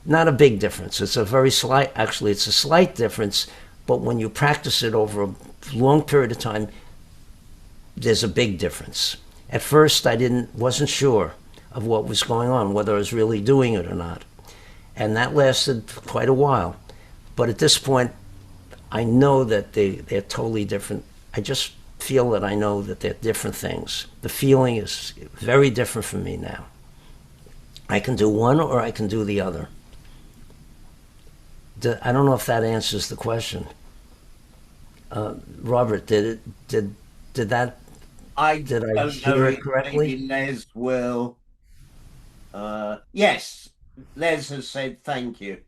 Not a big difference. It's a slight difference, but when you practice it over a long period of time, there's a big difference. At first, I wasn't sure of what was going on, whether I was really doing it or not. And that lasted quite a while. But at this point, I know that they're totally different. I just feel that I know that they're different things. The feeling is very different for me now. I can do one or I can do the other. I don't know if that answers the question. Robert, did I hear it correctly? Maybe Les will. Yes, Les has said thank you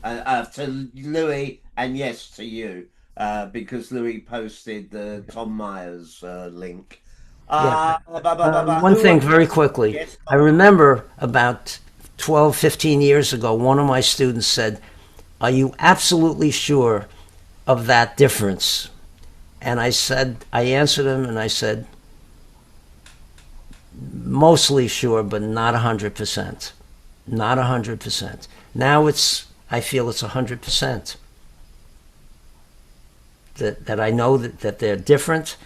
to Louis, and yes to you, because Louis posted the Tom Myers link. One thing very quickly. Yes, I remember about 12, 15 years ago, one of my students said, "Are you absolutely sure of that difference?" And I answered him and I said, "Mostly sure, but not 100%. Not 100%. Now I feel it's 100%. That I know that they're different,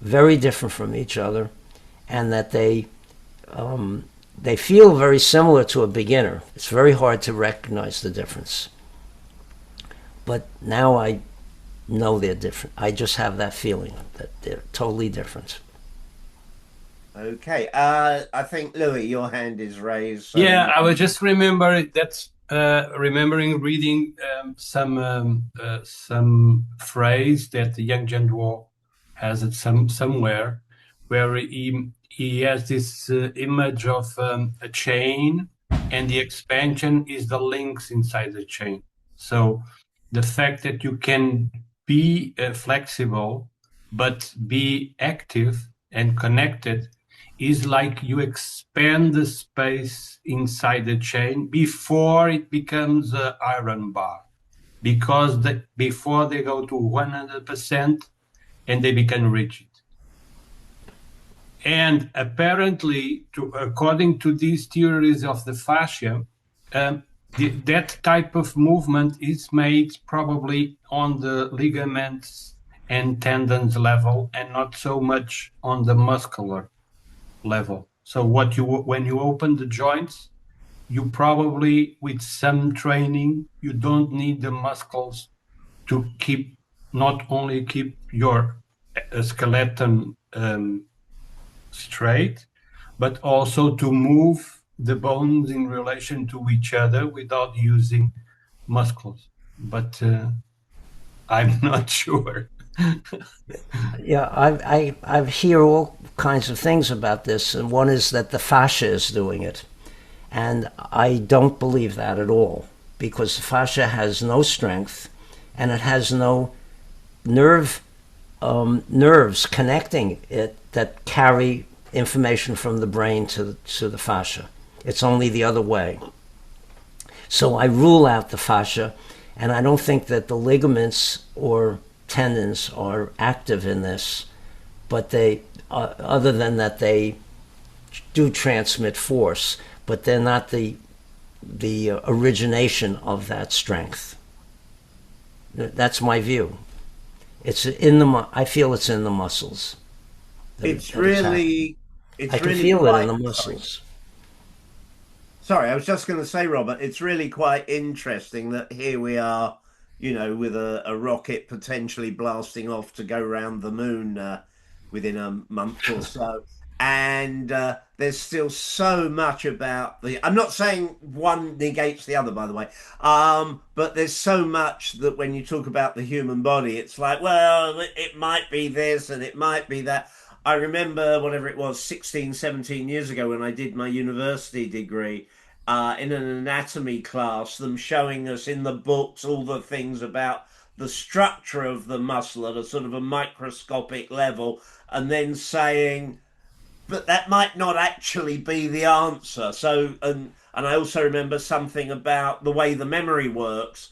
very different from each other, and that they feel very similar to a beginner. It's very hard to recognize the difference. But now I know they're different. I just have that feeling that they're totally different." Okay. I think Louis, your hand is raised. So yeah, I was just remembering reading some phrase that the young John Dwyer has it somewhere, where he has this image of a chain, and the expansion is the links inside the chain. So the fact that you can be flexible, but be active and connected is like you expand the space inside the chain before it becomes an iron bar. Because before they go to 100% and they become rigid. And apparently, according to these theories of the fascia, that type of movement is made probably on the ligaments and tendons level and not so much on the muscular level. So when you open the joints, you probably, with some training, you don't need the muscles to not only keep your skeleton straight, but also to move the bones in relation to each other without using muscles. But I'm not sure. Yeah, I hear all kinds of things about this, and one is that the fascia is doing it, and I don't believe that at all, because the fascia has no strength, and it has no nerves connecting it that carry information from the brain to the fascia. It's only the other way. So I rule out the fascia, and I don't think that the ligaments or tendons are active in this, but they, other than that, they do transmit force, but they're not the origination of that strength. That's my view. It's in the. I feel it's in the muscles. It's really, I can really feel it in quite. the Sorry. muscles. Sorry, I was just going to say, Robert, it's really quite interesting that here we are, with a rocket potentially blasting off to go round the moon within a month or so. And there's still so much about I'm not saying one negates the other, by the way, but there's so much that when you talk about the human body, it's like, well, it might be this and it might be that. I remember whatever it was, 16, 17 years ago when I did my university degree, in an anatomy class, them showing us in the books all the things about the structure of the muscle at a sort of a microscopic level, and then saying, but that might not actually be the answer. So, and I also remember something about the way the memory works,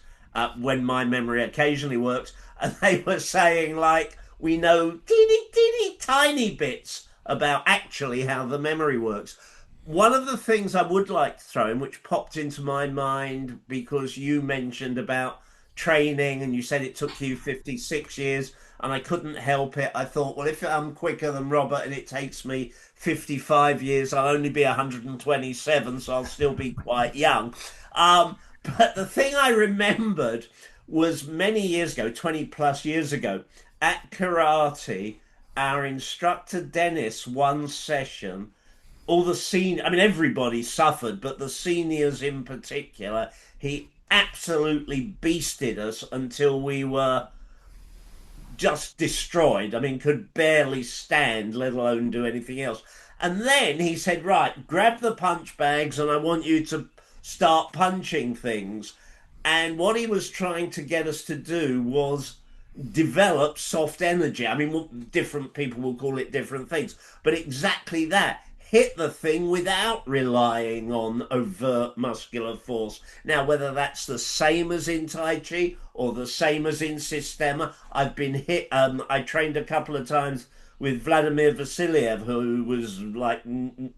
when my memory occasionally works, and they were saying like we know teeny tiny bits about actually how the memory works. One of the things I would like to throw in, which popped into my mind because you mentioned about training and you said it took you 56 years, and I couldn't help it. I thought, well, if I'm quicker than Robert and it takes me 55 years, I'll only be 127, so I'll still be quite young. But the thing I remembered was many years ago, 20 plus years ago, at karate, our instructor Dennis, one session, all the senior, I mean, everybody suffered, but the seniors in particular, he absolutely beasted us until we were just destroyed. I mean, could barely stand, let alone do anything else. And then he said, right, grab the punch bags and I want you to start punching things. And what he was trying to get us to do was develop soft energy. I mean, different people will call it different things, but exactly that. Hit the thing without relying on overt muscular force. Now, whether that's the same as in Tai Chi or the same as in Sistema, I've been hit. I trained a couple of times with Vladimir Vasiliev, who was like,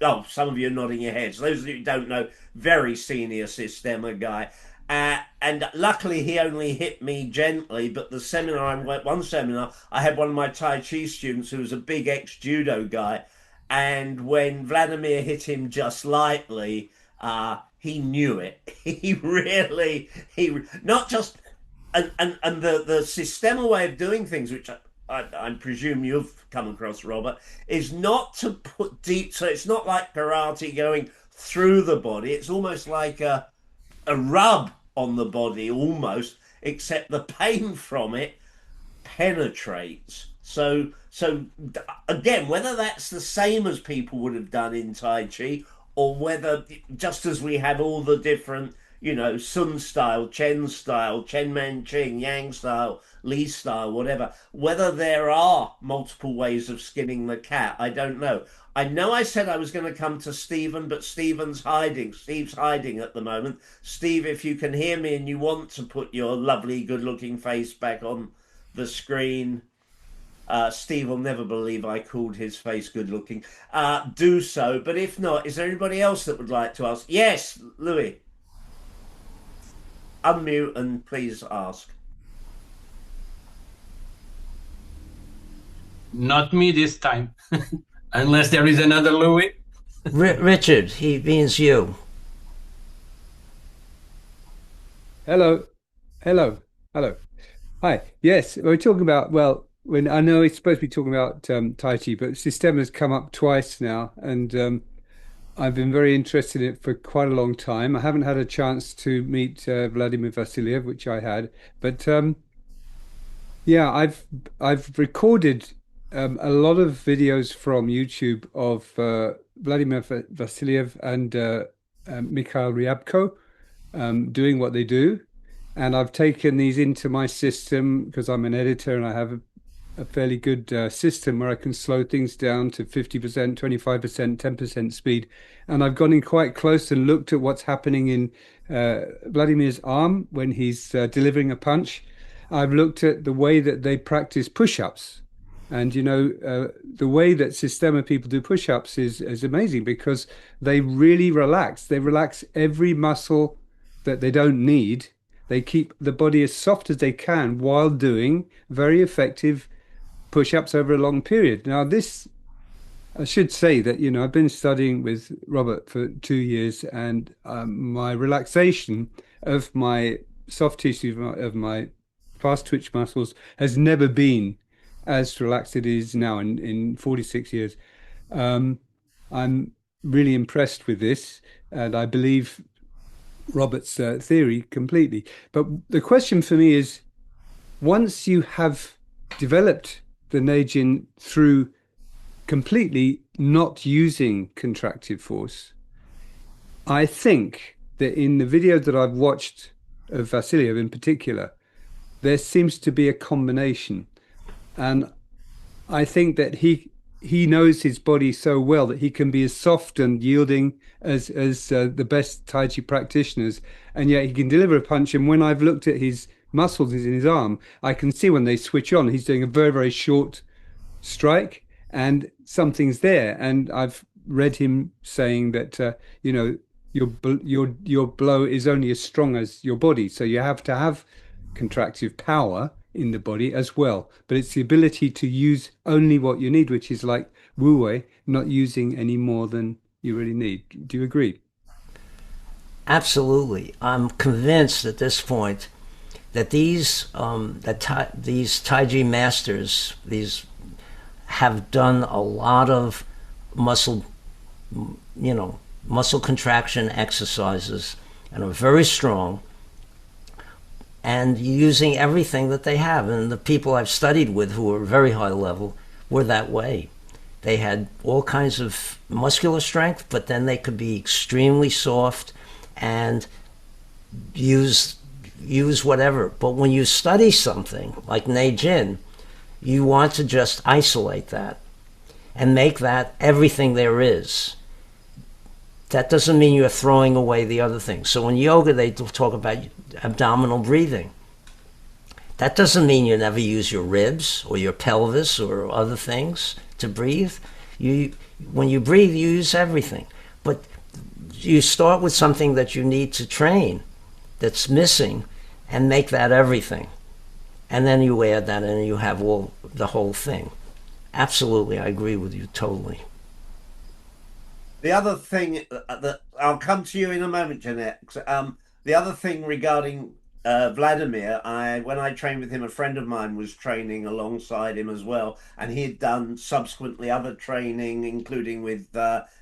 oh, some of you are nodding your heads. Those of you who don't know, very senior Sistema guy. And luckily he only hit me gently, but the seminar I went, one seminar, I had one of my Tai Chi students who was a big ex-judo guy, and when Vladimir hit him just lightly, he knew it. He really, he not just, and the systema way of doing things, which I presume you've come across, Robert, is not to put deep. So it's not like karate going through the body. It's almost like a rub on the body, almost, except the pain from it penetrates. So again, whether that's the same as people would have done in Tai Chi, or whether just as we have all the different, Sun style, Chen Man Ching, Yang style, Lee style, whatever. Whether there are multiple ways of skinning the cat, I don't know. I know I said I was going to come to Stephen, but Stephen's hiding. Steve's hiding at the moment. Steve, if you can hear me and you want to put your lovely, good-looking face back on the screen, Steve will never believe I called his face good-looking. Do so. But if not, is there anybody else that would like to ask? Yes, Louis. Unmute and please ask. Not me this time, unless there is another Louis. Richard, he means you. Hello, hello, hello. Hi. Yes, we're talking about, well, when I know it's supposed to be talking about Tai Chi, but System has come up twice now, and I've been very interested in it for quite a long time. I haven't had a chance to meet Vladimir Vasiliev, which I had, but yeah, I've recorded a lot of videos from YouTube of Vladimir Vasiliev and Mikhail Ryabko doing what they do. And I've taken these into my system because I'm an editor and I have a fairly good system where I can slow things down to 50%, 25%, 10% speed. And I've gone in quite close and looked at what's happening in Vladimir's arm when he's delivering a punch. I've looked at the way that they practice push-ups. And, you know, the way that Systema people do push-ups is amazing because they really relax. They relax every muscle that they don't need. They keep the body as soft as they can while doing very effective push-ups over a long period. Now, this, I should say that, you know, I've been studying with Robert for 2 years, and my relaxation of my soft tissue, of my fast twitch muscles has never been as relaxed it is now in 46 years. I'm really impressed with this, and I believe Robert's theory completely. But the question for me is, once you have developed the Neijin through completely not using contractive force, I think that in the video that I've watched of Vasiliev in particular, there seems to be a combination. And I think that he knows his body so well that he can be as soft and yielding as the best Tai Chi practitioners, and yet he can deliver a punch. And when I've looked at his muscles in his arm, I can see when they switch on, he's doing a very, very short strike, and something's there. And I've read him saying that you know, your blow is only as strong as your body, so you have to have contractive power in the body as well, but it's the ability to use only what you need, which is like Wu Wei, not using any more than you really need. Do you agree? Absolutely. I'm convinced at this point that these Taiji masters, these have done a lot of muscle, muscle contraction exercises and are very strong and using everything that they have. And the people I've studied with who are very high level were that way. They had all kinds of muscular strength, but then they could be extremely soft and use whatever. But when you study something like Neijin, you want to just isolate that and make that everything there is. That doesn't mean you're throwing away the other things. So in yoga, they talk about abdominal breathing. That doesn't mean you never use your ribs or your pelvis or other things to breathe. When you breathe, you use everything. But you start with something that you need to train that's missing and make that everything. And then you add that in and you have the whole thing. Absolutely, I agree with you totally. The other thing that I'll come to you in a moment, Jeanette. The other thing regarding Vladimir, when I trained with him, a friend of mine was training alongside him as well, and he had done subsequently other training, including with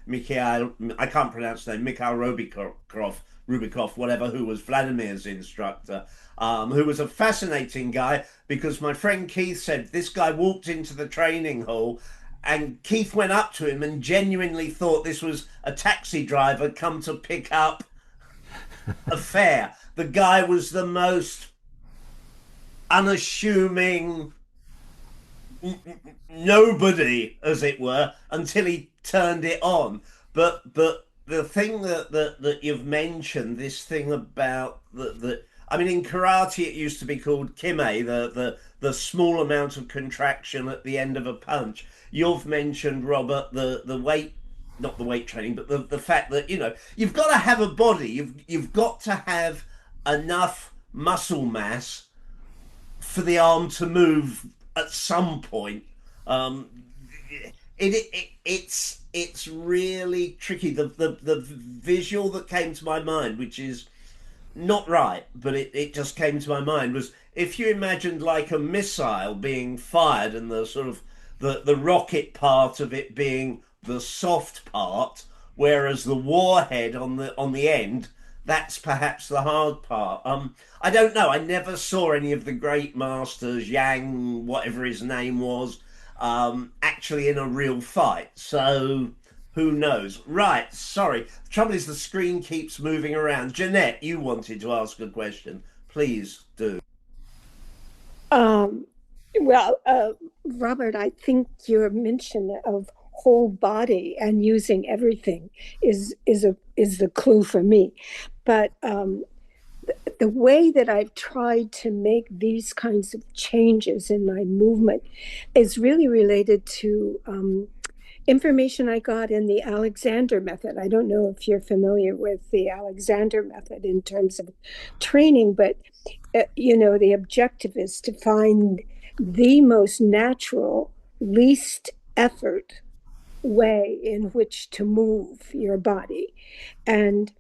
Mikhail, I can't pronounce the name, Mikhail Rubikov, whatever, who was Vladimir's instructor, who was a fascinating guy, because my friend Keith said this guy walked into the training hall and Keith went up to him and genuinely thought this was a taxi driver come to pick up a fare. The guy was the most unassuming nobody, as it were, until he turned it on. But the thing that you've mentioned, this thing about the I mean, in karate it used to be called kime, the small amount of contraction at the end of a punch. You've mentioned, Robert, the weight, not the weight training, but the fact that, you know, you've got to have a body, you've got to have enough muscle mass for the arm to move at some point. Um, it's really tricky. The visual that came to my mind, which is not right, but it just came to my mind, was if you imagined like a missile being fired and the sort of the rocket part of it being the soft part, whereas the warhead on the end, that's perhaps the hard part. I don't know. I never saw any of the great masters, Yang, whatever his name was, actually in a real fight. So who knows? Right. Sorry. The trouble is the screen keeps moving around. Jeanette, you wanted to ask a question. Please do. Well, Robert, I think your mention of whole body and using everything is the clue for me. But the way that I've tried to make these kinds of changes in my movement is really related to information I got in the Alexander method. I don't know if you're familiar with the Alexander method in terms of training, but you know, the objective is to find the most natural, least effort way in which to move your body. And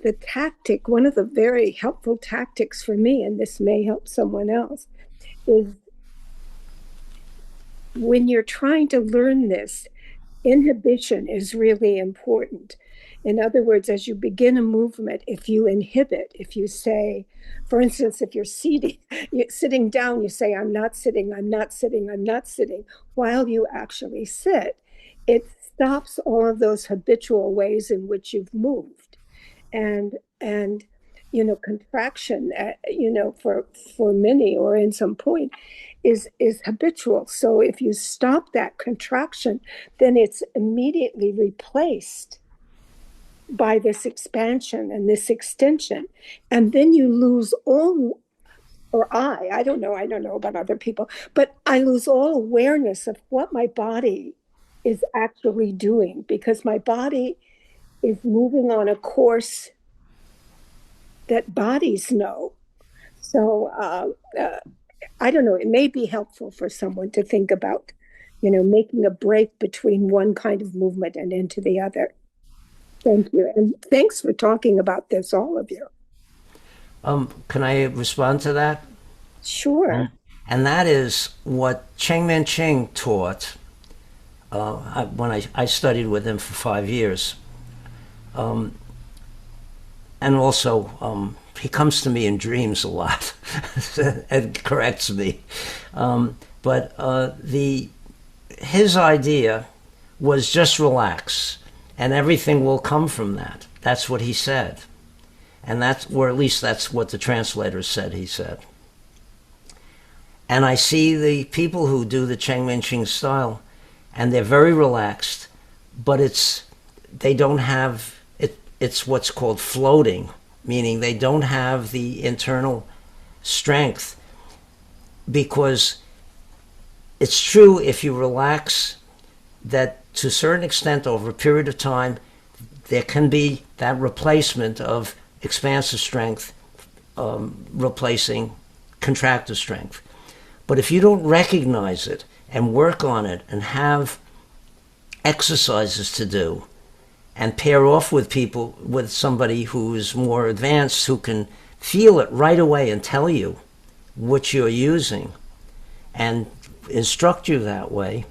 the tactic, one of the very helpful tactics for me, and this may help someone else, is when you're trying to learn this, inhibition is really important. In other words, as you begin a movement, if you inhibit, if you say, for instance, if you're sitting down, you say, I'm not sitting, I'm not sitting, I'm not sitting, while you actually sit, it stops all of those habitual ways in which you've moved. And you know, contraction, you know, for many or in some point is habitual. So if you stop that contraction, then it's immediately replaced by this expansion and this extension. And then you lose all, or I don't know about other people, but I lose all awareness of what my body is actually doing, because my body is moving on a course that bodies know. So I don't know, it may be helpful for someone to think about, you know, making a break between one kind of movement and into the other. Thank you. And thanks for talking about this, all of you. Can I respond to that? Sure. And that is what Cheng Man-ching taught when I studied with him for 5 years. And also, he comes to me in dreams a lot and corrects me. But his idea was just relax, and everything will come from that. That's what he said. And or at least that's what the translator said, he said. And I see the people who do the Cheng Man-ching style, and they're very relaxed, but they don't have, it's what's called floating, meaning they don't have the internal strength, because it's true if you relax that to a certain extent over a period of time, there can be that replacement of expansive strength replacing contractive strength. But if you don't recognize it and work on it and have exercises to do and pair off with somebody who is more advanced, who can feel it right away and tell you what you're using and instruct you that way,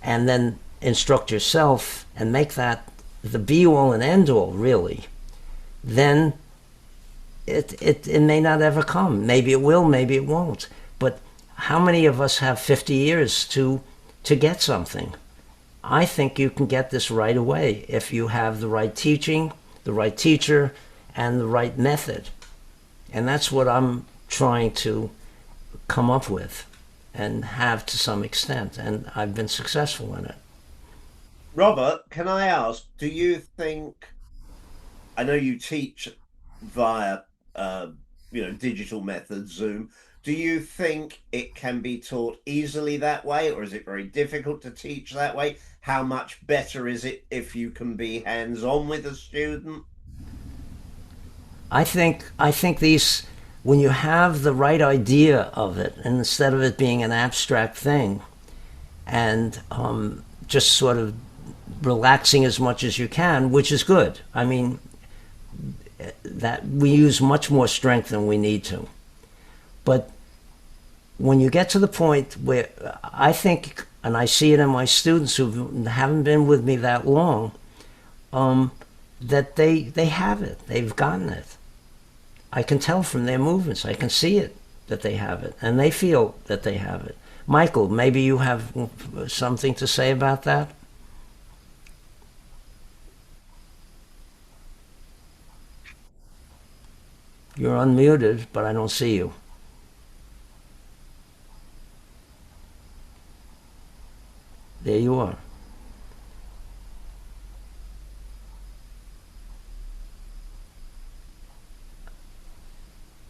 and then instruct yourself and make that the be-all and end-all, really, then it may not ever come. Maybe it will, maybe it won't. But how many of us have 50 years to get something? I think you can get this right away if you have the right teaching, the right teacher, and the right method. And that's what I'm trying to come up with and have to some extent, and I've been successful in it. Robert, can I ask, do you think, I know you teach via digital methods, Zoom. Do you think it can be taught easily that way, or is it very difficult to teach that way? How much better is it if you can be hands-on with a student? I think these, when you have the right idea of it, and instead of it being an abstract thing, and just sort of relaxing as much as you can, which is good. I mean, that we use much more strength than we need to. But when you get to the point where I think, and I see it in my students who haven't been with me that long, that they have it. They've gotten it. I can tell from their movements. I can see it that they have it, and they feel that they have it. Michael, maybe you have something to say about that? You're unmuted, but I don't see you. There you are.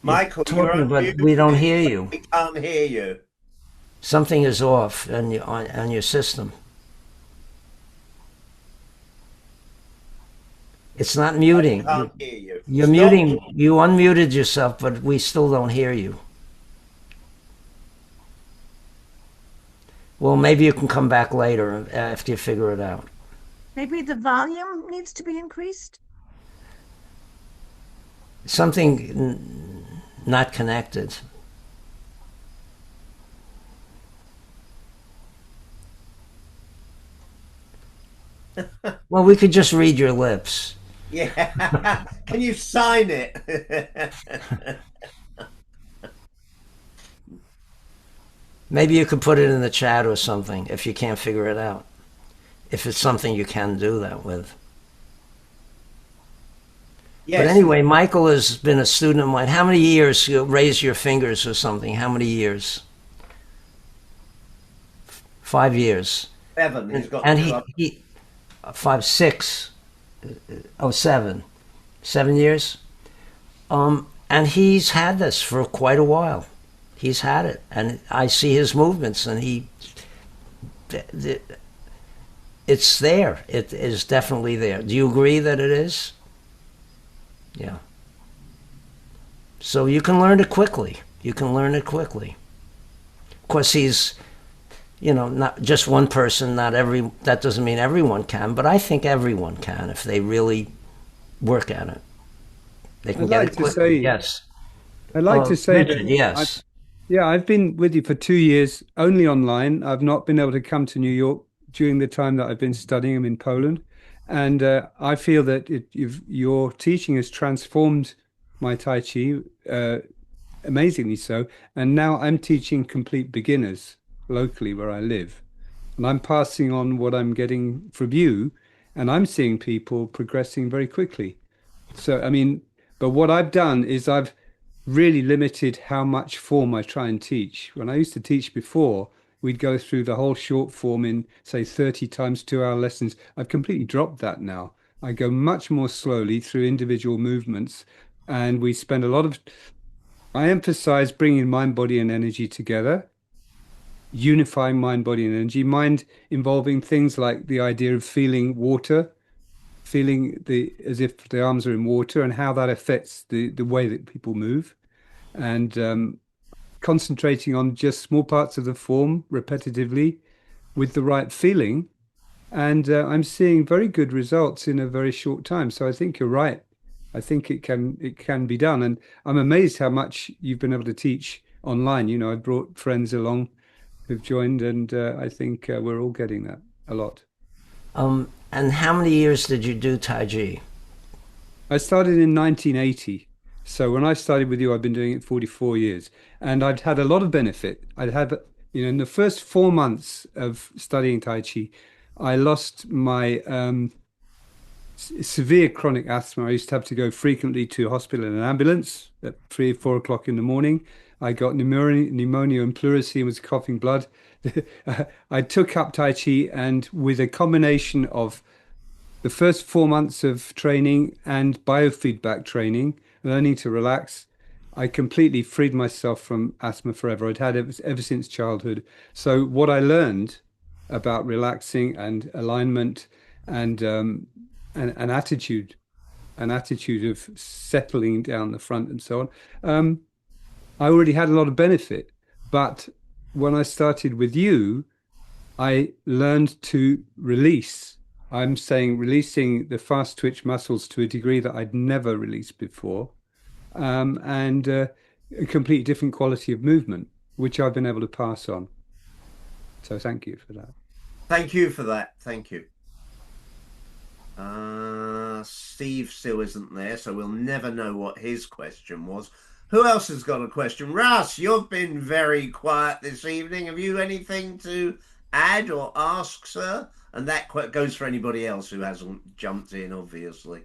Michael, you're Talking, but unmuted. we don't hear you. We can't hear you. Something is off on your system. It's not muting. Can't hear you. You're Stop. muting. You unmuted yourself, but we still don't hear you. Well, maybe you can come back later after you figure it out. Maybe the volume needs to be increased. Something not connected. Well, we could just read your lips. Yeah. Can you sign it? Maybe you could put it in the chat or something if you can't figure it out. If it's something you can do that with. Yes. But anyway, Michael has been a student of mine. How many years? Raise your fingers or something. How many years? 5 years. 7. He's got And two he 5, 6, 7. 7 years. And he's had this for quite a while. He's had it, and I see his movements, and it's there. It is definitely there. Do you agree that it is? Yeah. So you can learn it quickly. You can learn it quickly. Of course, he's, not just one person. That doesn't mean everyone can, but I think everyone can if they really work at it. They can get it quickly. Yes. I'd like to say Richard, that yes. I've been with you for 2 years, only online. I've not been able to come to New York during the time that I've been studying. I'm in Poland. And I feel that your teaching has transformed my Tai Chi, amazingly so. And now I'm teaching complete beginners locally where I live. And I'm passing on what I'm getting from you. And I'm seeing people progressing very quickly. So, I mean, but what I've done is I've really limited how much form I try and teach. When I used to teach before, we'd go through the whole short form in, say, 30 times 2 hour lessons. I've completely dropped that now. I go much more slowly through individual movements, and we spend I emphasize bringing mind, body, and energy together, unifying mind, body, and energy, mind involving things like the idea of feeling water, feeling as if the arms are in water, and how that affects the way that people move, and concentrating on just small parts of the form repetitively with the right feeling. And I'm seeing very good results in a very short time. So I think you're right. I think it can be done. And I'm amazed how much you've been able to teach online. I've brought friends along who've joined, and I think we're all getting that a lot. And how many years did you do Tai Chi? I started in 1980. So when I started with you, I've been doing it 44 years, and I've had a lot of benefit. I'd had, in the first 4 months of studying Tai Chi, I lost my severe chronic asthma. I used to have to go frequently to hospital in an ambulance at 3 or 4 o'clock in the morning. I got pneumonia and pleurisy and was coughing blood. I took up Tai Chi, and with a combination of the first 4 months of training and biofeedback training, learning to relax, I completely freed myself from asthma forever. I'd had it ever since childhood. So what I learned about relaxing and alignment and an attitude, of settling down the front and so on, I already had a lot of benefit. But when I started with you, I learned to release. I'm saying releasing the fast twitch muscles to a degree that I'd never released before, and a completely different quality of movement, which I've been able to pass on. So thank you for that. Thank you for that. Thank you. Steve still isn't there, so we'll never know what his question was. Who else has got a question? Russ, you've been very quiet this evening. Have you anything to add or ask, sir? And that goes for anybody else who hasn't jumped in, obviously.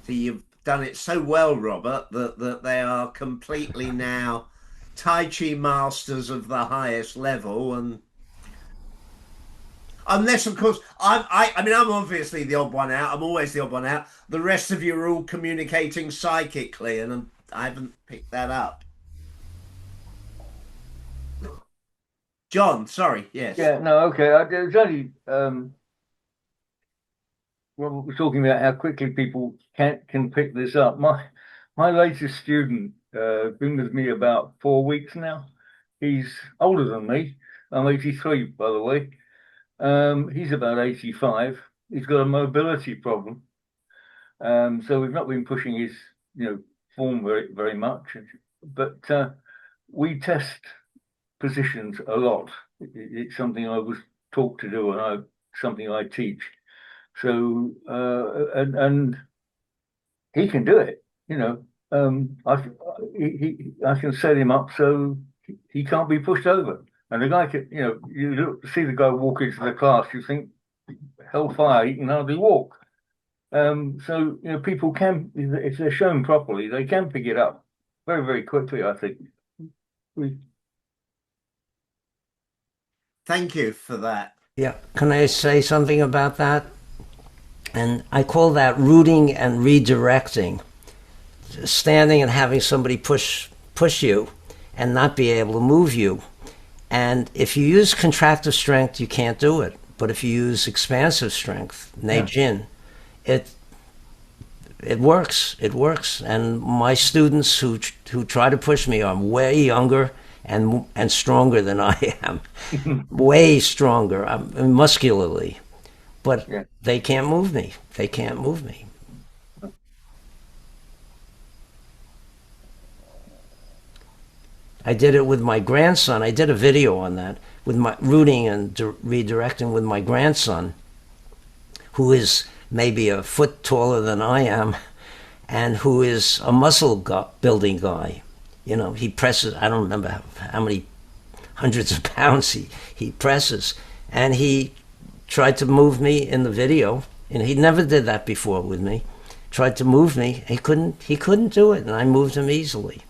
See, you've done it so well, Robert, that they are completely now Tai Chi masters of the highest level. And unless, of course, I mean, I'm obviously the odd one out. I'm always the odd one out. The rest of you are all communicating psychically, and I haven't picked that up. John, sorry, yes. Yeah, no, okay. It was only Robert was talking about how quickly people can pick this up. My latest student been with me about 4 weeks now. He's older than me. I'm 83, by the way. He's about 85. He's got a mobility problem. So we've not been pushing his, form very much. But we test positions a lot. It's something I was taught to do, and something I teach. So and he can do it. I can set him up so he can't be pushed over. And the guy can, you see the guy walk into the class, you think, hellfire, he can hardly walk. So people can, if they're shown properly, they can pick it up very, very quickly, I think. Thank you for that. Yeah, can I say something about that? And I call that rooting and redirecting. Standing and having somebody push you and not be able to move you. And if you use contractive strength, you can't do it. But if you use expansive strength, Neijin, it works. It works. And my students who try to push me are way younger and stronger than I am. Way stronger, muscularly. But they can't move me. They can't move me. I did it with my grandson. I did a video on that with my rooting and redirecting with my grandson, who is maybe a foot taller than I am, and who is a muscle building guy. He presses, I don't remember how many hundreds of pounds he presses. And he tried to move me in the video, and he never did that before with me. Tried to move me. He couldn't do it, and I moved him easily.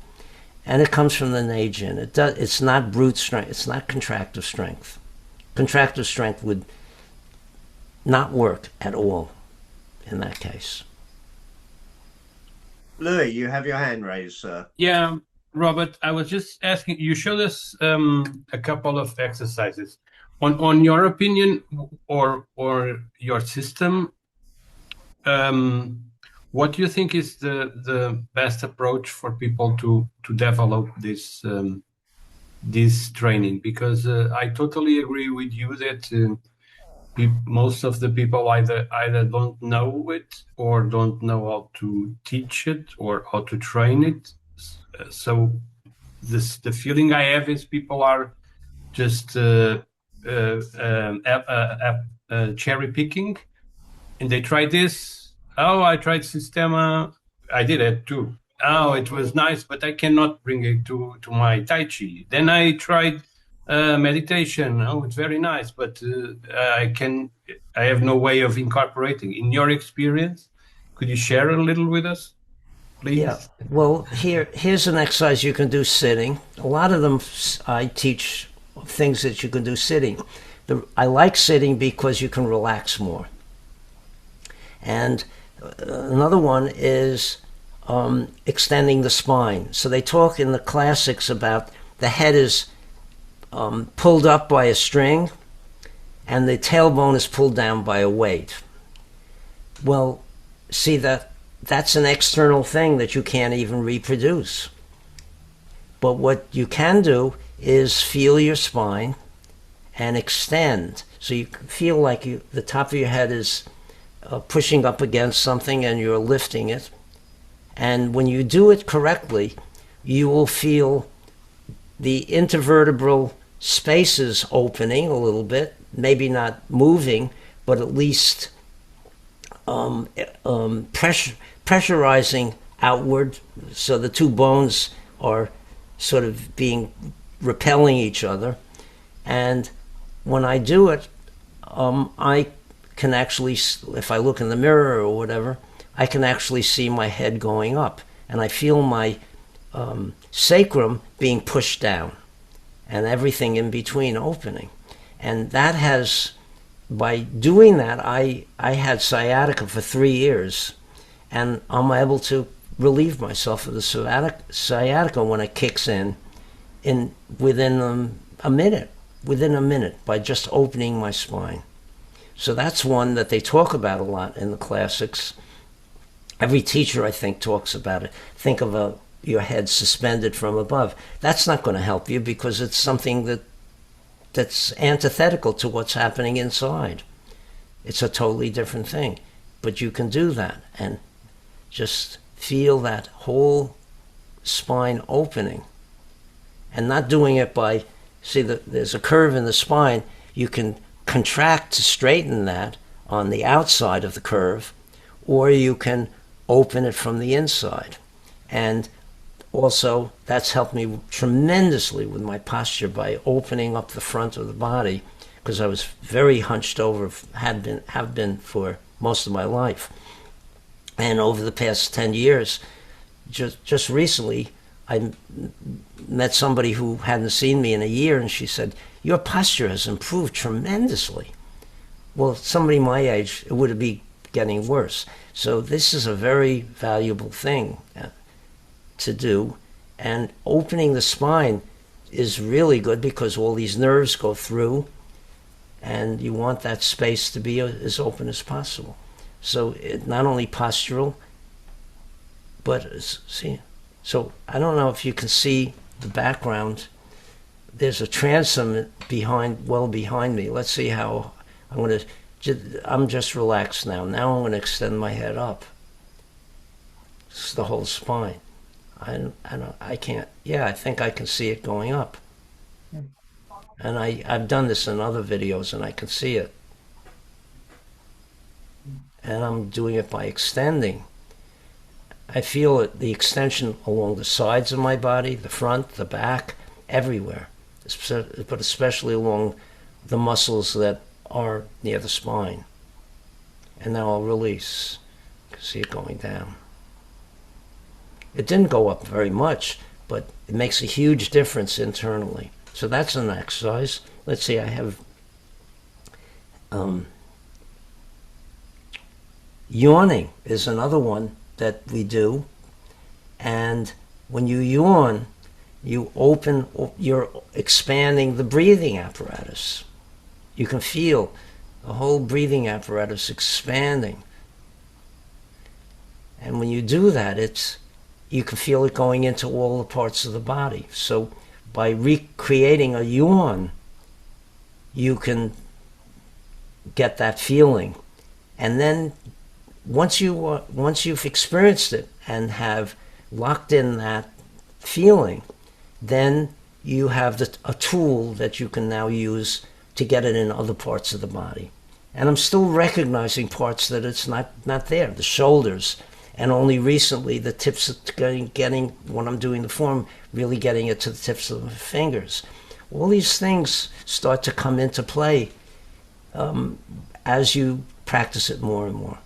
And it comes from the Neijin. It's not brute strength. It's not contractive strength. Contractive strength would not work at all in that case. Louis, you have your hand raised, sir. Yeah, Robert, I was just asking, you showed us a couple of exercises. On your opinion or your system, what do you think is the best approach for people to develop this training? Because I totally agree with you that most of the people either don't know it or don't know how to teach it or how to train it. So the feeling I have is people are just cherry picking, and they try this. Oh, I tried Systema. I did it too. Oh, it was nice, but I cannot bring it to my Tai Chi. Then I tried meditation. Oh, it's very nice, but I have no way of incorporating. In your experience, Could you share a little with us, please? Yeah. Well, here's an exercise you can do sitting. A lot of them I teach things that you can do sitting. I like sitting because you can relax more. And another one is extending the spine. So they talk in the classics about the head is pulled up by a string and the tailbone is pulled down by a weight. Well, see, that's an external thing that you can't even reproduce. But what you can do is feel your spine and extend. So you feel like the top of your head is pushing up against something and you're lifting it. And when you do it correctly, you will feel the intervertebral spaces opening a little bit, maybe not moving, but at least pressurizing outward, so the two bones are sort of repelling each other. And when I do it, I can actually, if I look in the mirror or whatever, I can actually see my head going up, and I feel my sacrum being pushed down and everything in between opening. And that has, by doing that, I had sciatica for 3 years, and I'm able to relieve myself of the sciatica when it kicks in within a minute by just opening my spine. So that's one that they talk about a lot in the classics. Every teacher, I think, talks about it. Think of your head suspended from above. That's not going to help you because it's something that's antithetical to what's happening inside. It's a totally different thing. But you can do that and just feel that whole spine opening. And not doing it by, there's a curve in the spine. You can contract to straighten that on the outside of the curve, or you can open it from the inside. And also, that's helped me tremendously with my posture by opening up the front of the body, because I was very hunched over, have been for most of my life. And over the past 10 years, just recently, I met somebody who hadn't seen me in a year, and she said, "Your posture has improved tremendously." Well, somebody my age, it would be getting worse. So this is a very valuable thing to do. And opening the spine is really good because all these nerves go through, and you want that space to be as open as possible. So it not only postural, but so I don't know if you can see the background. There's a transom well behind me. Let's see how I'm just relaxed now. Now I'm going to extend my head up. It's the whole spine. I can't. Yeah, I think I can see it going up. And I've done this in other videos, and I can see it. And I'm doing it by extending. I feel the extension along the sides of my body, the front, the back, everywhere, but especially along the muscles that are near the spine. And now I'll release. You can see it going down. It didn't go up very much, but it makes a huge difference internally. So that's an exercise. Let's see, I have yawning is another one that we do. And when you yawn, you're expanding the breathing apparatus. You can feel the whole breathing apparatus expanding. And when you do that, you can feel it going into all the parts of the body. So by recreating a yawn, you can get that feeling. And then once you've experienced it and have locked in that feeling, then you have a tool that you can now use to get it in other parts of the body. And I'm still recognizing parts that it's not there, the shoulders, and only recently the tips of getting when I'm doing the form, really getting it to the tips of the fingers. All these things start to come into play as you practice it more and more.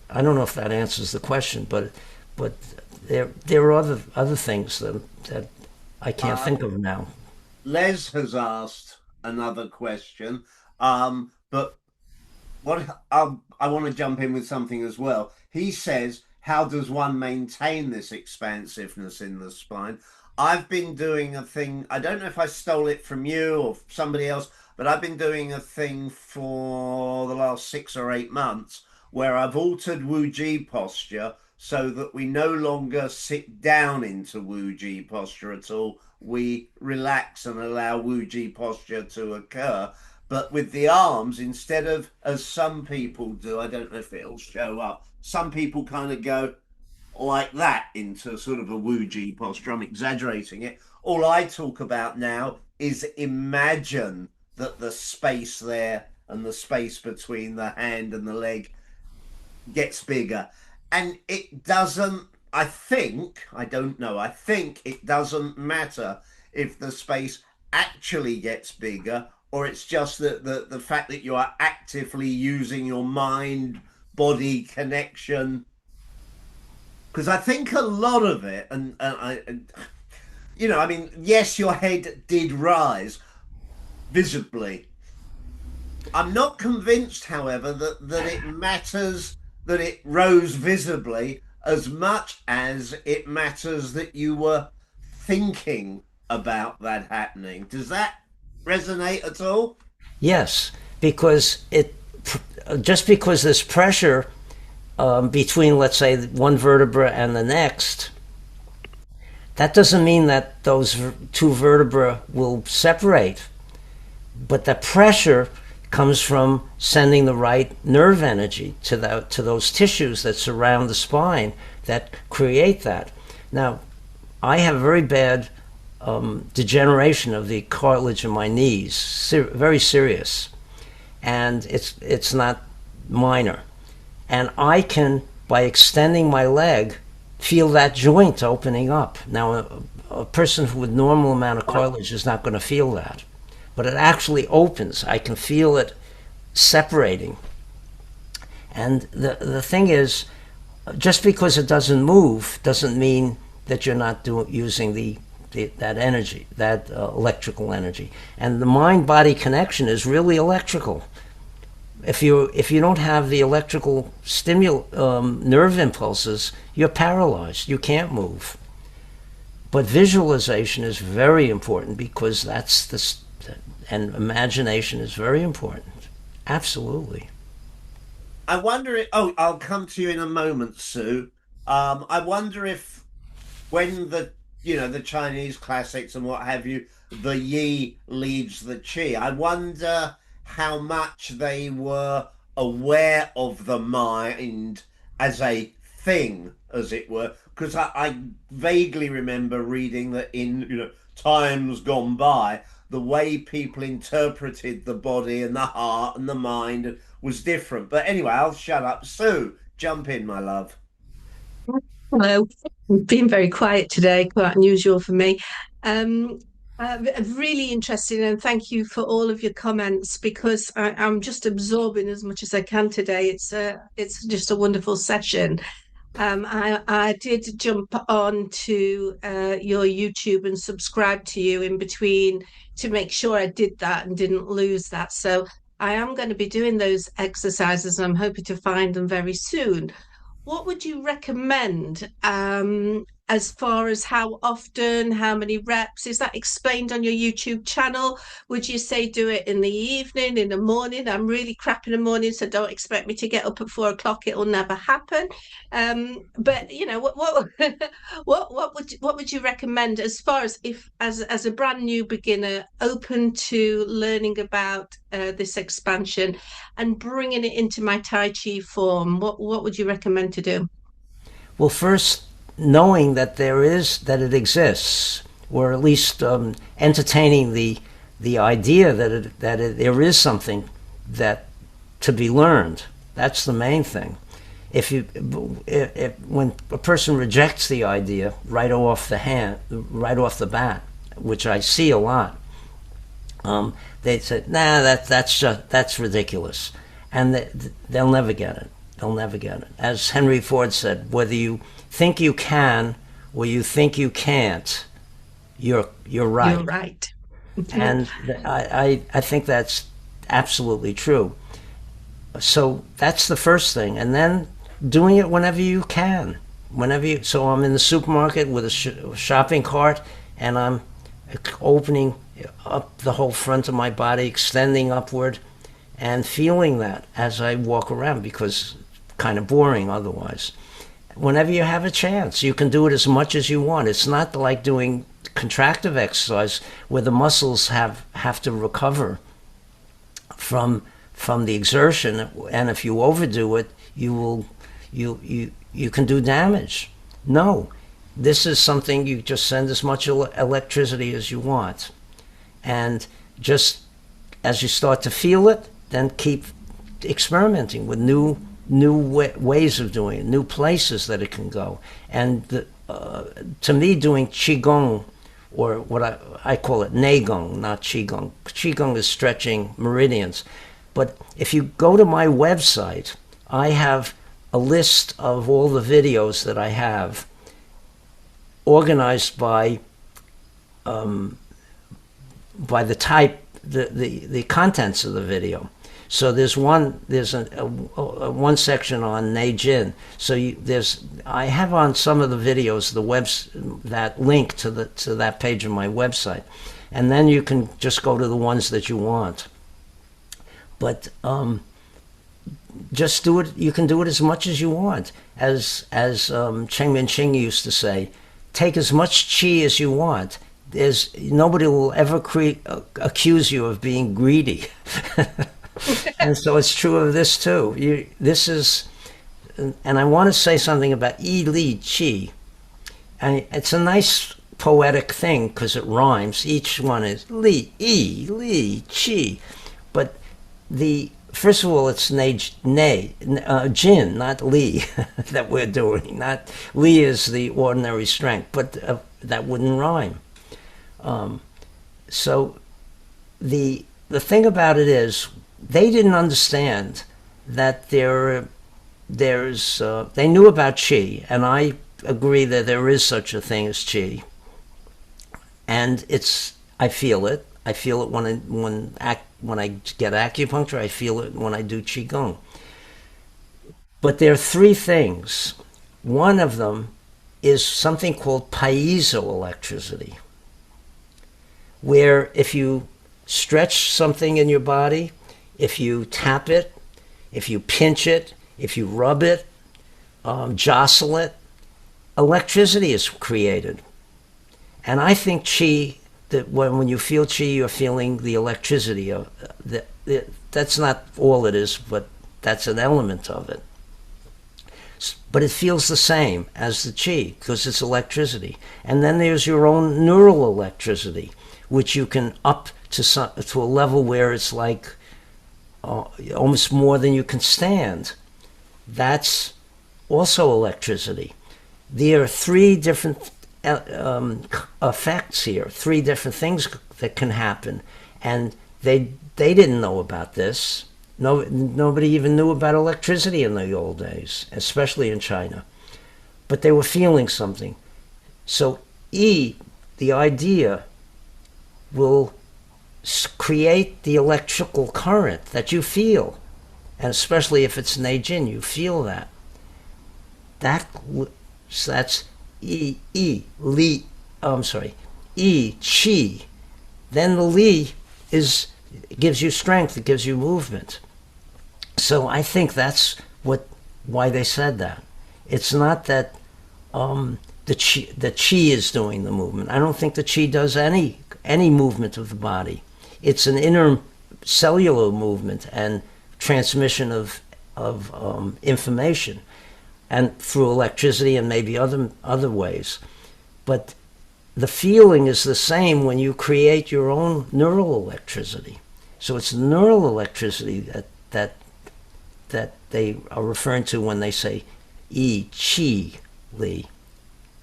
I don't know if that answers the question, but there are other things that I can't think of now. Les has asked another question, but what I want to jump in with something as well. He says, how does one maintain this expansiveness in the spine? I've been doing a thing, I don't know if I stole it from you or somebody else, but I've been doing a thing for the last 6 or 8 months where I've altered Wu Ji posture so that we no longer sit down into Wu Ji posture at all. We relax and allow Wu Ji posture to occur. But with the arms, instead of, as some people do, I don't know if it'll show up, some people kind of go like that into sort of a Wu Ji posture. I'm exaggerating it. All I talk about now is imagine that the space there and the space between the hand and the leg gets bigger. And it doesn't, I think, I don't know, I think it doesn't matter if the space actually gets bigger, or it's just that the fact that you are actively using your mind body connection. Because I think a lot of it, I mean, yes, your head did rise visibly. I'm not convinced, however, that it matters that it rose visibly as much as it matters that you were thinking about that happening. Does that resonate at all? Yes, because just because there's pressure between, let's say, one vertebra and the next, that doesn't mean that those two vertebrae will separate. But the pressure comes from sending the right nerve energy to those tissues that surround the spine that create that. Now, I have very bad degeneration of the cartilage in my knees, very serious, and it's not minor. And I can, by extending my leg, feel that joint opening up. Now, a person with normal amount of cartilage is not going to feel that, but it actually opens. I can feel it separating. And the thing is, just because it doesn't move doesn't mean that you're not using that energy, that electrical energy. And the mind-body connection is really electrical. If you don't have the electrical nerve impulses, you're paralyzed. You can't move. But visualization is very important because and imagination is very important. Absolutely. I wonder if, I'll come to you in a moment, Sue. I wonder if when the Chinese classics and what have you, the Yi leads the Qi. I wonder how much they were aware of the mind as a thing, as it were, because I vaguely remember reading that in times gone by, the way people interpreted the body and the heart and the mind was different. But anyway, I'll shut up. Sue, jump in, my love. Hello. I've been very quiet today, quite unusual for me. Really interesting, and thank you for all of your comments because I'm just absorbing as much as I can today. It's just a wonderful session. I did jump on to your YouTube and subscribe to you in between to make sure I did that and didn't lose that. So I am going to be doing those exercises and I'm hoping to find them very soon. What would you recommend as far as how often, how many reps? Is that explained on your YouTube channel? Would you say do it in the evening, in the morning? I'm really crap in the morning, so don't expect me to get up at 4 o'clock. It'll never happen. But what would you recommend as far as if as a brand new beginner open to learning about this expansion and bringing it into my Tai Chi form? What would you recommend to do? Well, first, knowing that it exists, or at least entertaining the idea that there is something that to be learned. That's the main thing. When a person rejects the idea right off the bat, which I see a lot, they say, "Nah, that's ridiculous," and they'll never get it. They'll never get it. As Henry Ford said, whether you think you can or you think you can't, you're right. You're right. And I think that's absolutely true. So that's the first thing. And then doing it whenever you can. So I'm in the supermarket with a shopping cart, and I'm opening up the whole front of my body, extending upward, and feeling that as I walk around, because it's kind of boring otherwise. Whenever you have a chance, you can do it as much as you want. It's not like doing contractive exercise where the muscles have to recover from the exertion, and if you overdo it, you can do damage. No, this is something you just send as much electricity as you want, and just as you start to feel it, then keep experimenting with new ways of doing it, new places that it can go. And to me, doing qigong, or what I call it neigong, not qigong. Qigong is stretching meridians. But if you go to my website, I have a list of all the videos that I have, organized by the type, the contents of the video. So there's one section on Neijin. So I have on some of the videos that link to that page of my website, and then you can just go to the ones that you want. But just do it. You can do it as much as you want. As Cheng Min-ching used to say, take as much qi as you want. Nobody will ever accuse you of being greedy. And so it's true of this too. And I want to say something about Yi Li Qi. And it's a nice poetic thing because it rhymes. Each one is Li, Yi, Li, Qi. But first of all, it's Jin, not Li, that we're doing. Not Li is the ordinary strength, but that wouldn't rhyme. So the thing about it is, they didn't understand that they knew about qi, and I agree that there is such a thing as qi. And I feel it. I feel it when I get acupuncture. I feel it when I do qigong. But there are three things. One of them is something called piezoelectricity, where if you stretch something in your body, if you tap it, if you pinch it, if you rub it, jostle it, electricity is created. And I think qi, that when you feel qi, you're feeling the electricity. That's not all it is, but that's an element of it. But it feels the same as the qi because it's electricity. And then there's your own neural electricity, which you can up to a level where it's like almost more than you can stand. That's also electricity. There are three different effects here, three different things that can happen, and they didn't know about this. Nobody even knew about electricity in the old days, especially in China. But they were feeling something. So the idea, will create the electrical current that you feel, and especially if it's Neijin, you feel that. That's Li, Qi. Then the Li gives you strength, it gives you movement. So I think that's why they said that. It's not that the qi is doing the movement. I don't think the qi does any movement of the body. It's an inner cellular movement and transmission of information, and through electricity and maybe other ways. But the feeling is the same when you create your own neural electricity. So it's neural electricity that they are referring to when they say Yi, Qi, Li.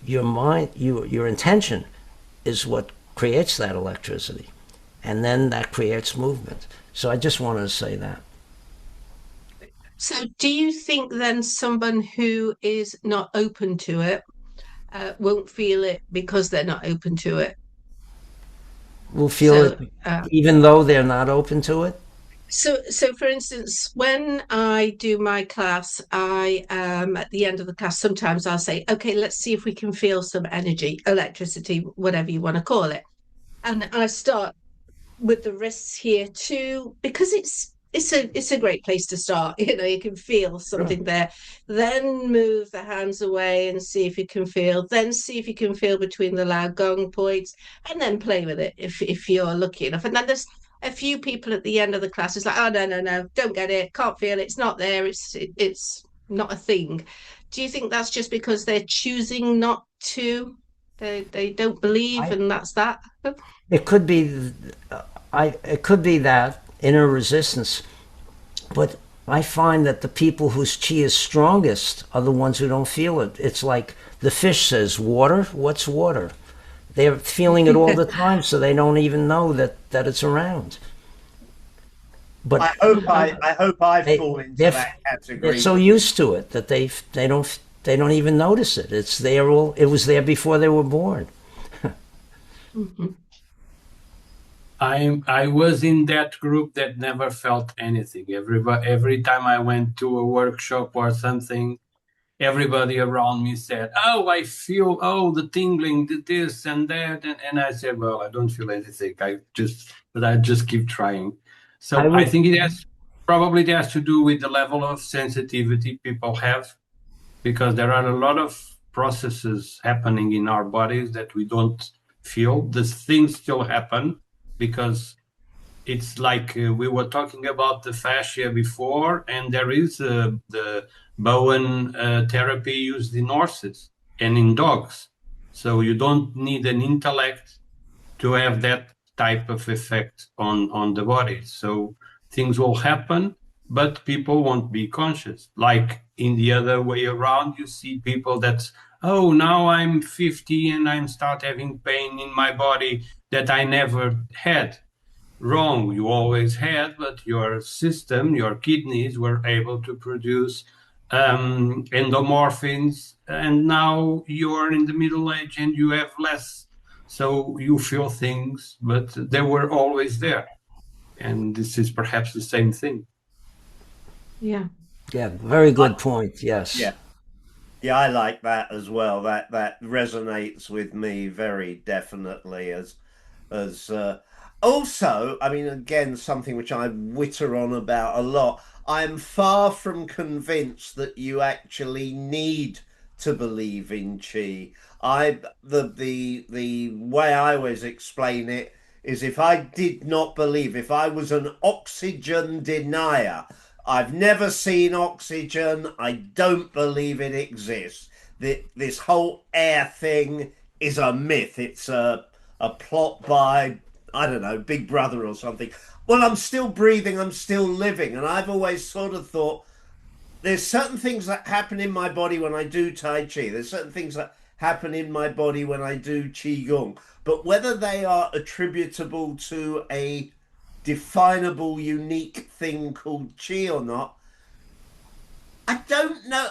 Your mind, your intention is what creates that electricity. And then that creates movement. So I just wanted to say that. So, do you think then someone who is not open to it won't feel it because they're not open to it? Will feel it So, uh, even though they're not open to it? so for instance, when I do my class, I at the end of the class, sometimes I'll say, okay, let's see if we can feel some energy, electricity, whatever you want to call it. And I start with the wrists here too, because it's a great place to start. You can feel something there. Then move the hands away and see if you can feel. Then see if you can feel between the loud gong points, and then play with it if you're lucky enough. And then there's a few people at the end of the class is like, oh no, don't get it, can't feel it, it's not there, it's not a thing. Do you think that's just because they're choosing not to? They don't believe, I, and that's that. it could be, it could be that inner resistance, but I find that the people whose chi is strongest are the ones who don't feel it. It's like the fish says, water? What's water? They're feeling it all the time, so they don't even know that it's around. But I hope I they, fall into they're, that they're category. so used to it that they don't even notice it. It's there all. It was there before they were born. Mhm. I was in that group that never felt anything. Every time I went to a workshop or something, everybody around me said, "Oh, I feel the tingling, this and that," and I said, "Well, I don't feel anything. But I just keep trying." I So I would. think it has to do with the level of sensitivity people have, because there are a lot of processes happening in our bodies that we don't feel. These things still happen because it's like we were talking about the fascia before, and there is the Bowen therapy used in horses and in dogs. So you don't need an intellect to have that type of effect on the body. So things will happen, but people won't be conscious. Like in the other way around, you see people that, oh, now I'm 50 and I start having pain in my body that I never had. Wrong, you always had, but your system, your kidneys were able to produce endomorphins, and now you're in the middle age and you have less. So you feel things, but they were always there. And this is perhaps the same thing. Yeah. Yeah, very good point. Yes. Yeah. Yeah, I like that as well. That resonates with me very definitely as also, I mean, again, something which I witter on about a lot. I'm far from convinced that you actually need to believe in chi. The way I always explain it is if I did not believe, if I was an oxygen denier, I've never seen oxygen, I don't believe it exists. This whole air thing is a myth. It's a plot by, I don't know, Big Brother or something. Well, I'm still breathing, I'm still living. And I've always sort of thought there's certain things that happen in my body when I do Tai Chi. There's certain things that happen in my body when I do Qigong. But whether they are attributable to a definable, unique thing called Qi or not, I don't know.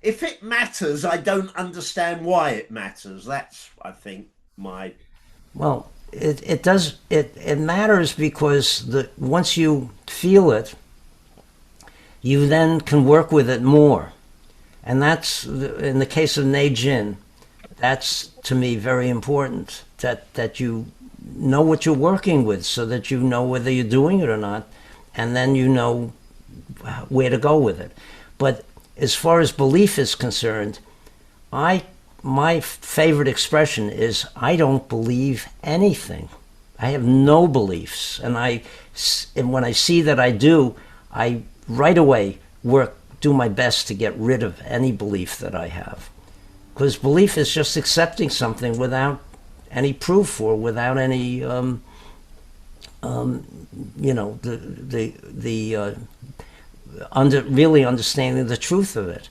If it matters, I don't understand why it matters. That's, I think, my. Well, it does it matters because once you feel it, you then can work with it more, and that's in the case of Neijin. That's to me very important that you know what you're working with, so that you know whether you're doing it or not, and then you know where to go with it. But as far as belief is concerned, my favorite expression is I don't believe anything. I have no beliefs, and when I see that I do, I right away do my best to get rid of any belief that I have, because belief is just accepting something without any proof or without any really understanding the truth of it.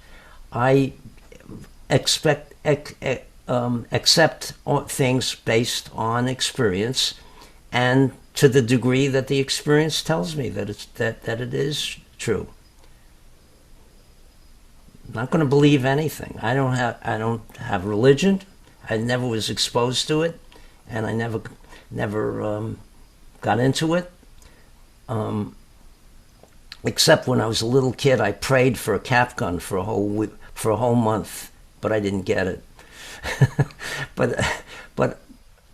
I accept things based on experience, and to the degree that the experience tells me that it is true. I'm not going to believe anything. I don't have religion. I never was exposed to it, and I never got into it. Except when I was a little kid, I prayed for a cap gun for a whole month, but I didn't get it. but but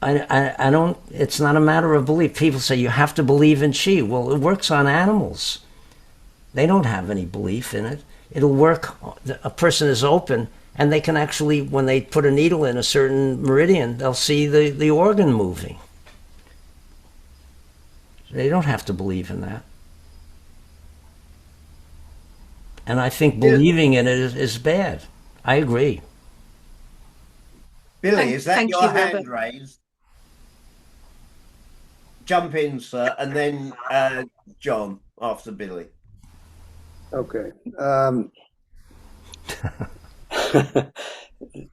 I don't. It's not a matter of belief. People say you have to believe in chi. Well, it works on animals. They don't have any belief in it. It'll work. A person is open, and they can actually, when they put a needle in a certain meridian, they'll see the organ moving. They don't have to believe in that. And I think believing in it is bad. I agree. Billy, is that Thank your you, hand Robert. raised? Jump in, sir, and then John after Billy. Okay. The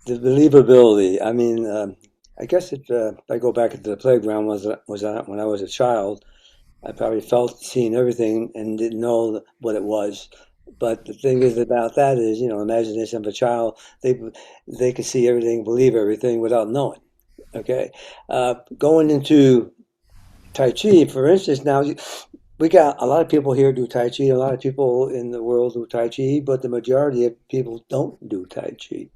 believability. I mean, I guess if I go back into the playground when I was a child, I probably felt, seen everything and didn't know what it was. But the thing is about that is, imagination of a child, they can see everything, believe everything without knowing. Okay, going into Tai Chi, for instance, now we got a lot of people here do Tai Chi, a lot of people in the world do Tai Chi, but the majority of people don't do Tai Chi.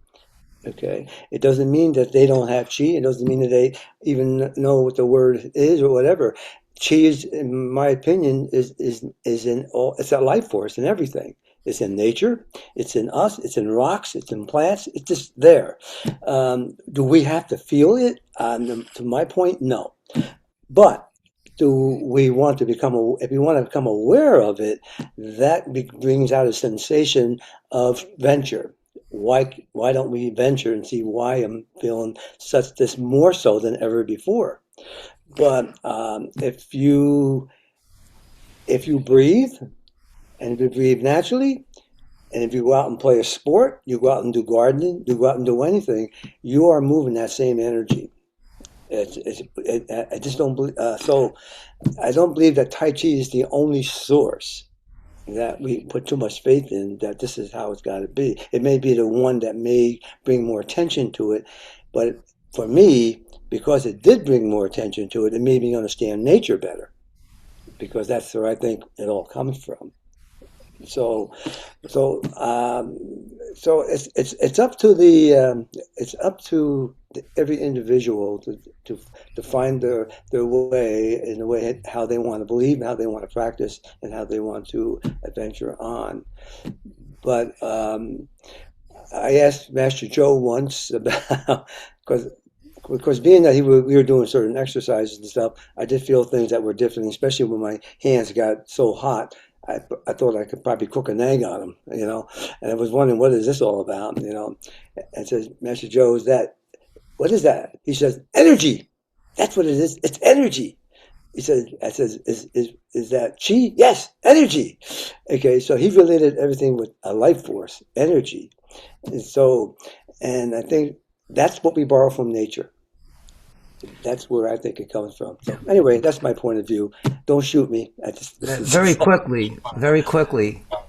Okay, it doesn't mean that they don't have chi. It doesn't mean that they even know what the word is or whatever. Chi is, in my opinion, is in all. It's a life force in everything. It's in nature. It's in us. It's in rocks. It's in plants. It's just there. Do we have to feel it? To my point, no. But do we want to if we want to become aware of it, that brings out a sensation of venture. Why don't we venture and see why I'm feeling such this more so than ever before? But if you breathe and if you breathe naturally, and if you go out and play a sport, you go out and do gardening, you go out and do anything, you are moving that same energy. I just don't believe. So I don't believe that Tai Chi is the only source that we put too much faith in, that this is how it's got to be. It may be the one that may bring more attention to it, but for me, because it did bring more attention to it, it made me understand nature better, because that's where I think it all comes from. So, so so it's up to every individual to find their way in the way how they want to believe, how they want to practice, and how they want to adventure on. But I asked Master Joe once about because being that we were doing certain exercises and stuff, I did feel things that were different, especially when my hands got so hot. I thought I could probably cook an egg on them, and I was wondering, what is this all about, and says, Master Joe, what is that? He says, energy. That's what it is. It's energy. I says, is that chi? Yes, energy. Okay, so he related everything with a life force, energy. And I think that's what we borrow from nature. That's where I think it comes from. So anyway, that's my point of view. Don't shoot me. Very quickly,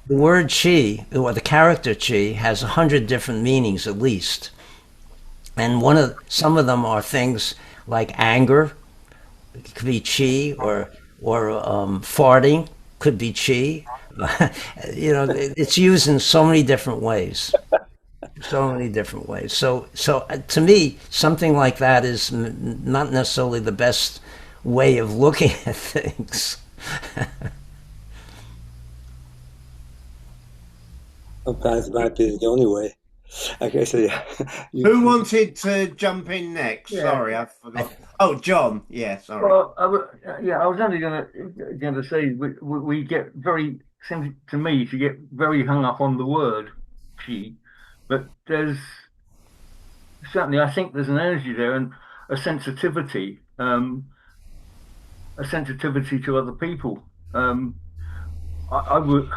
the word chi, or the character chi, has 100 different meanings at least, and some of them are things like anger. It could be chi, or farting could be chi. It's used in so many different ways. So many different ways. So to me, something like that is not necessarily the best way of looking at things. Sometimes it might be the only way. Okay, so yeah. Who wanted to jump in next? Yeah. Sorry, I forgot. Oh, John. Yeah, sorry. Well, I was only going to say we get seems to me to get very hung up on the word chi, but certainly I think there's an energy there and a sensitivity to other people. I was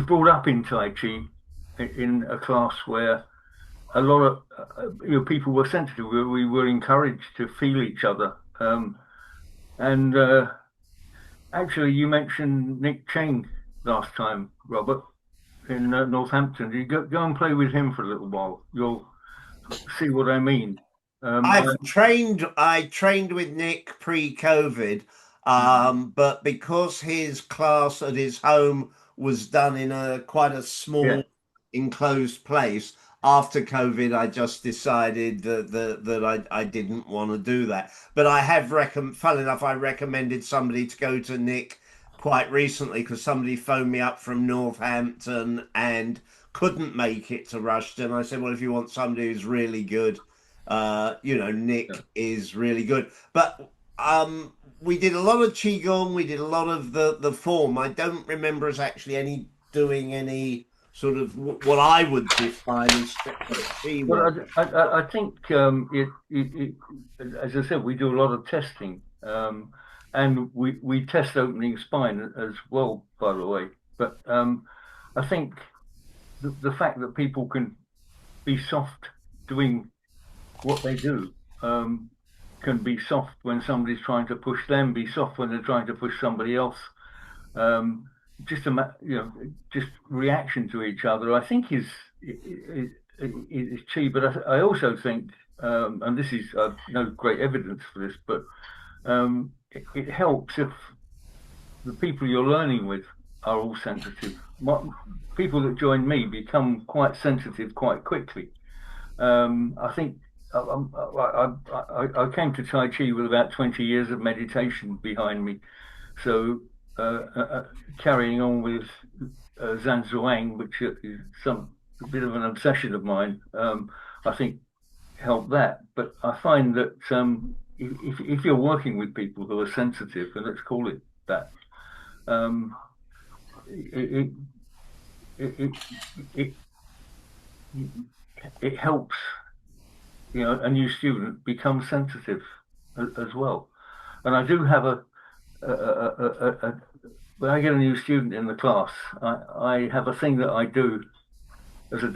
brought up in Tai Chi in a class where a lot of people were sensitive. We were encouraged to feel each other. And actually, you mentioned Nick Cheng last time, Robert. in Northampton. You go and play with him for a little while. You'll see what I mean. I trained with Nick pre-COVID, but because his class at his home was done in quite a small Yeah. enclosed place, after COVID, I just decided that I didn't want to do that. But I have funnily enough, I recommended somebody to go to Nick quite recently because somebody phoned me up from Northampton and couldn't make it to Rushden. I said, well, if you want somebody who's really good, Nick is really good. But we did a lot of qigong. We did a lot of the form. I don't remember us actually doing any sort of what I would define as qi work. Well, I think as I said, we do a lot of testing, and we test opening spine as well, by the way. But I think the fact that people can be soft doing what they do, can be soft when somebody's trying to push them, be soft when they're trying to push somebody else. Just reaction to each other, I think is cheap. But I also think, and this is no great evidence for this, but it helps if the people you're learning with are all sensitive. People that join me become quite sensitive quite quickly. I think I came to Tai Chi with about 20 years of meditation behind me. So carrying on with Zhan Zhuang, which is a bit of an obsession of mine, I think helped that. But I find that if you're working with people who are sensitive, and let's call it that, it helps, a new student become sensitive as well. And I do have when I get a new student in the class, I have a thing that I do as a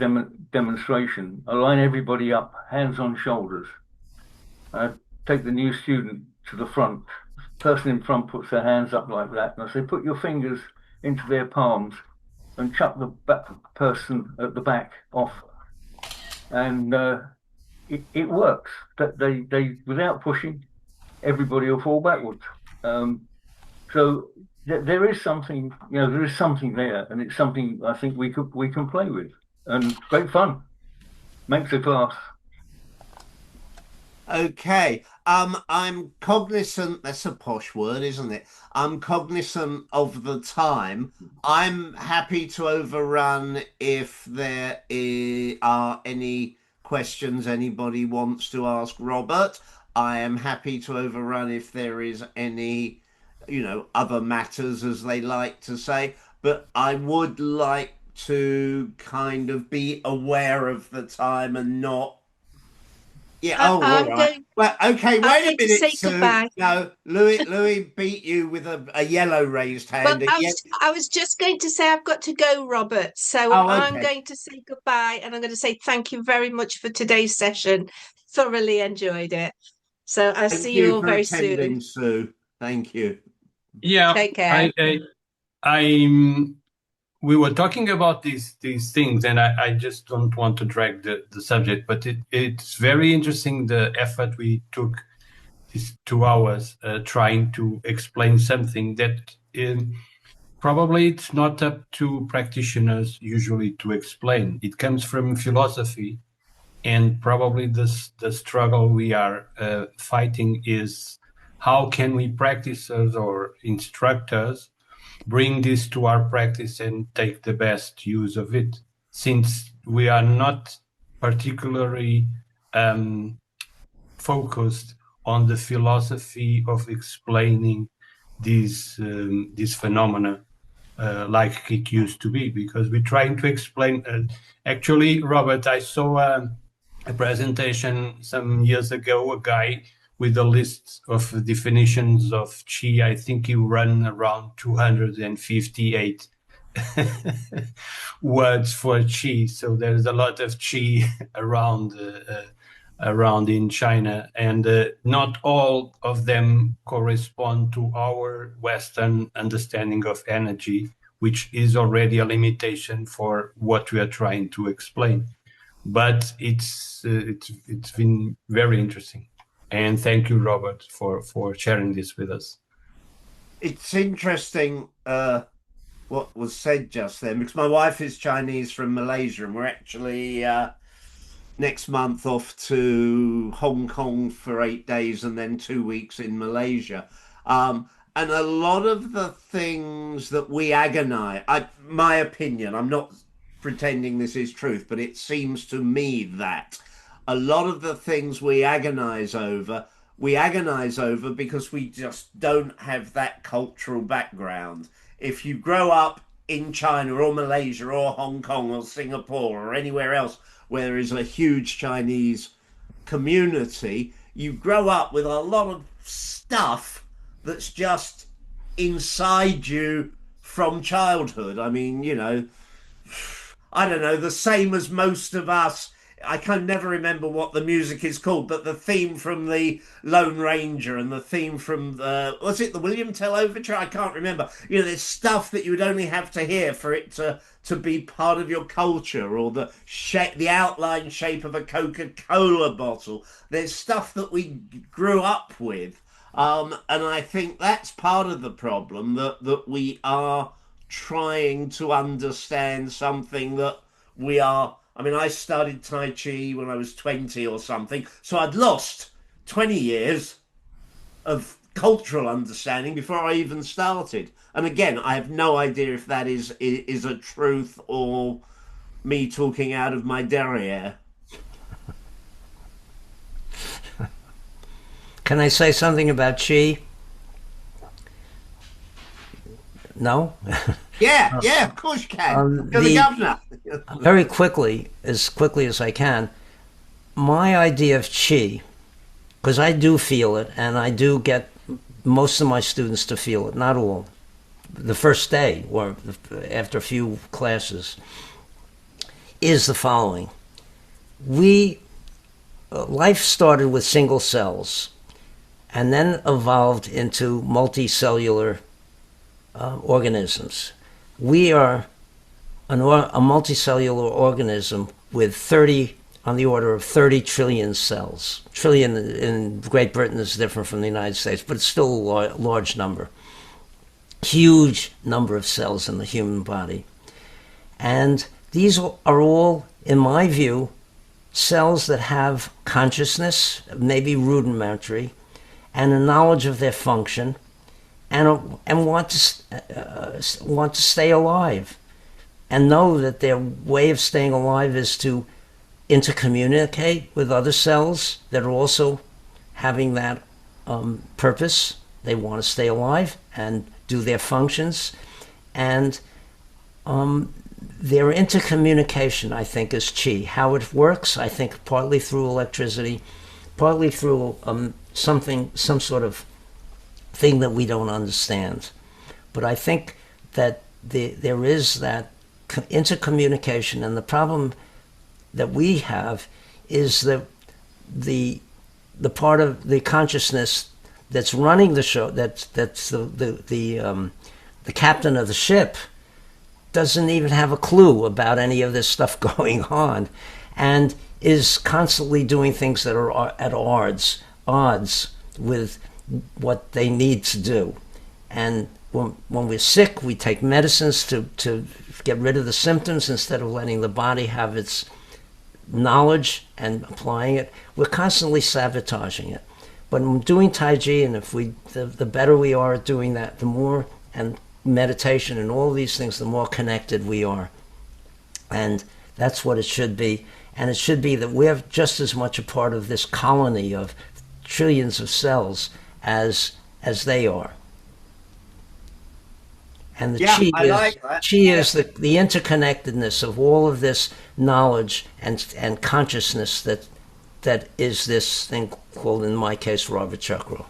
demonstration. I line everybody up, hands on shoulders. I take the new student to the front. The person in front puts their hands up like that, and I say, put your fingers into their palms and chuck the person at the back off. And it works. That they without pushing, everybody will fall backwards. So there is something, there is something there, and it's something I think we can play with, and great fun. Makes a class. Okay. I'm cognizant, that's a posh word, isn't it? I'm cognizant of the time. I'm happy to overrun if there are any questions anybody wants to ask Robert. I am happy to overrun if there is any, other matters, as they like to say. But I would like to kind of be aware of the time and not. Yeah. Oh, all right. Well, okay. Wait a minute, Sue. Goodbye. No, Louis beat you with a yellow raised hand. Well, I was just going to say I've got to go, Robert. So I'm going to say goodbye, and I'm going to say thank you very much for today's session. Thoroughly enjoyed it. So I'll see you all very soon. Sue. Thank you. Yeah. Take care. We were talking about these things, and I just don't want to drag the subject, but it's very interesting the effort we took these 2 hours trying to explain something that probably it's not up to practitioners usually to explain. It comes from philosophy, and probably the struggle we are fighting is how can we practitioners or instructors bring this to our practice and take the best use of it, since we are not particularly focused on the philosophy of explaining these phenomena like it used to be, because we're trying to explain. Actually, Robert, I saw a presentation some years ago, a guy with a list of definitions of Qi. I think he ran around 258 words for Qi. So there's a lot of Qi around in China, and not all of them correspond to our Western understanding of energy, which is already a limitation for what we are trying to explain. But it's been very interesting, and thank you, Robert, for sharing this with us. It's interesting what was said just then, because my wife is Chinese from Malaysia, and we're actually next month off to Hong Kong for 8 days and then 2 weeks in Malaysia. And a lot of the things that we agonize, my opinion, I'm not pretending this is truth, but it seems to me that a lot of the things we agonize over because we just don't have that cultural background. If you grow up in China or Malaysia or Hong Kong or Singapore or anywhere else where there is a huge Chinese community, you grow up with a lot of stuff that's just inside you from childhood. I mean, you know, I don't know, the same as most of us. I can never remember what the music is called, but the theme from the Lone Ranger and the theme from was it the William Tell Overture? I can't remember. You know, there's stuff that you would only have to hear for it to be part of your culture, or the outline shape of a Coca-Cola bottle. There's stuff that we grew up with. And I think that's part of the problem, that we are trying to understand something that we are. I mean, I started Tai Chi when I was 20 or something, so I'd lost 20 years of cultural understanding before I even started. And again, I have no idea if that is a truth or me talking out of my derriere. Can I say something about Qi? No? Yeah, of course you can. You're the governor. Very quickly as I can, my idea of Qi, because I do feel it, and I do get most of my students to feel it, not all, the first day or after a few classes, is the following. Life started with single cells and then evolved into multicellular organisms. We are a multicellular organism with on the order of 30 trillion cells. Trillion in Great Britain is different from the United States, but it's still a large number. Huge number of cells in the human body. And these are all, in my view, cells that have consciousness, maybe rudimentary, and a knowledge of their function, and want to stay alive, and know that their way of staying alive is to intercommunicate with other cells that are also having that purpose. They want to stay alive and do their functions, and their intercommunication, I think, is Qi. How it works, I think, partly through electricity, partly through some sort of thing that we don't understand. But I think that there is that intercommunication, and the problem that we have is that the part of the consciousness that's running the show, that's the captain of the ship, doesn't even have a clue about any of this stuff going on, and is constantly doing things that are at odds with what they need to do. And when we're sick, we take medicines to get rid of the symptoms instead of letting the body have its knowledge and applying it. We're constantly sabotaging it. But in doing Tai Chi, and if the better we are at doing that, the more, and meditation and all these things, the more connected we are. And that's what it should be. And it should be that we're just as much a part of this colony of trillions of cells as they are. And the Qi is the interconnectedness of all of this knowledge and consciousness that is this thing called, in my case, Rava Chakra.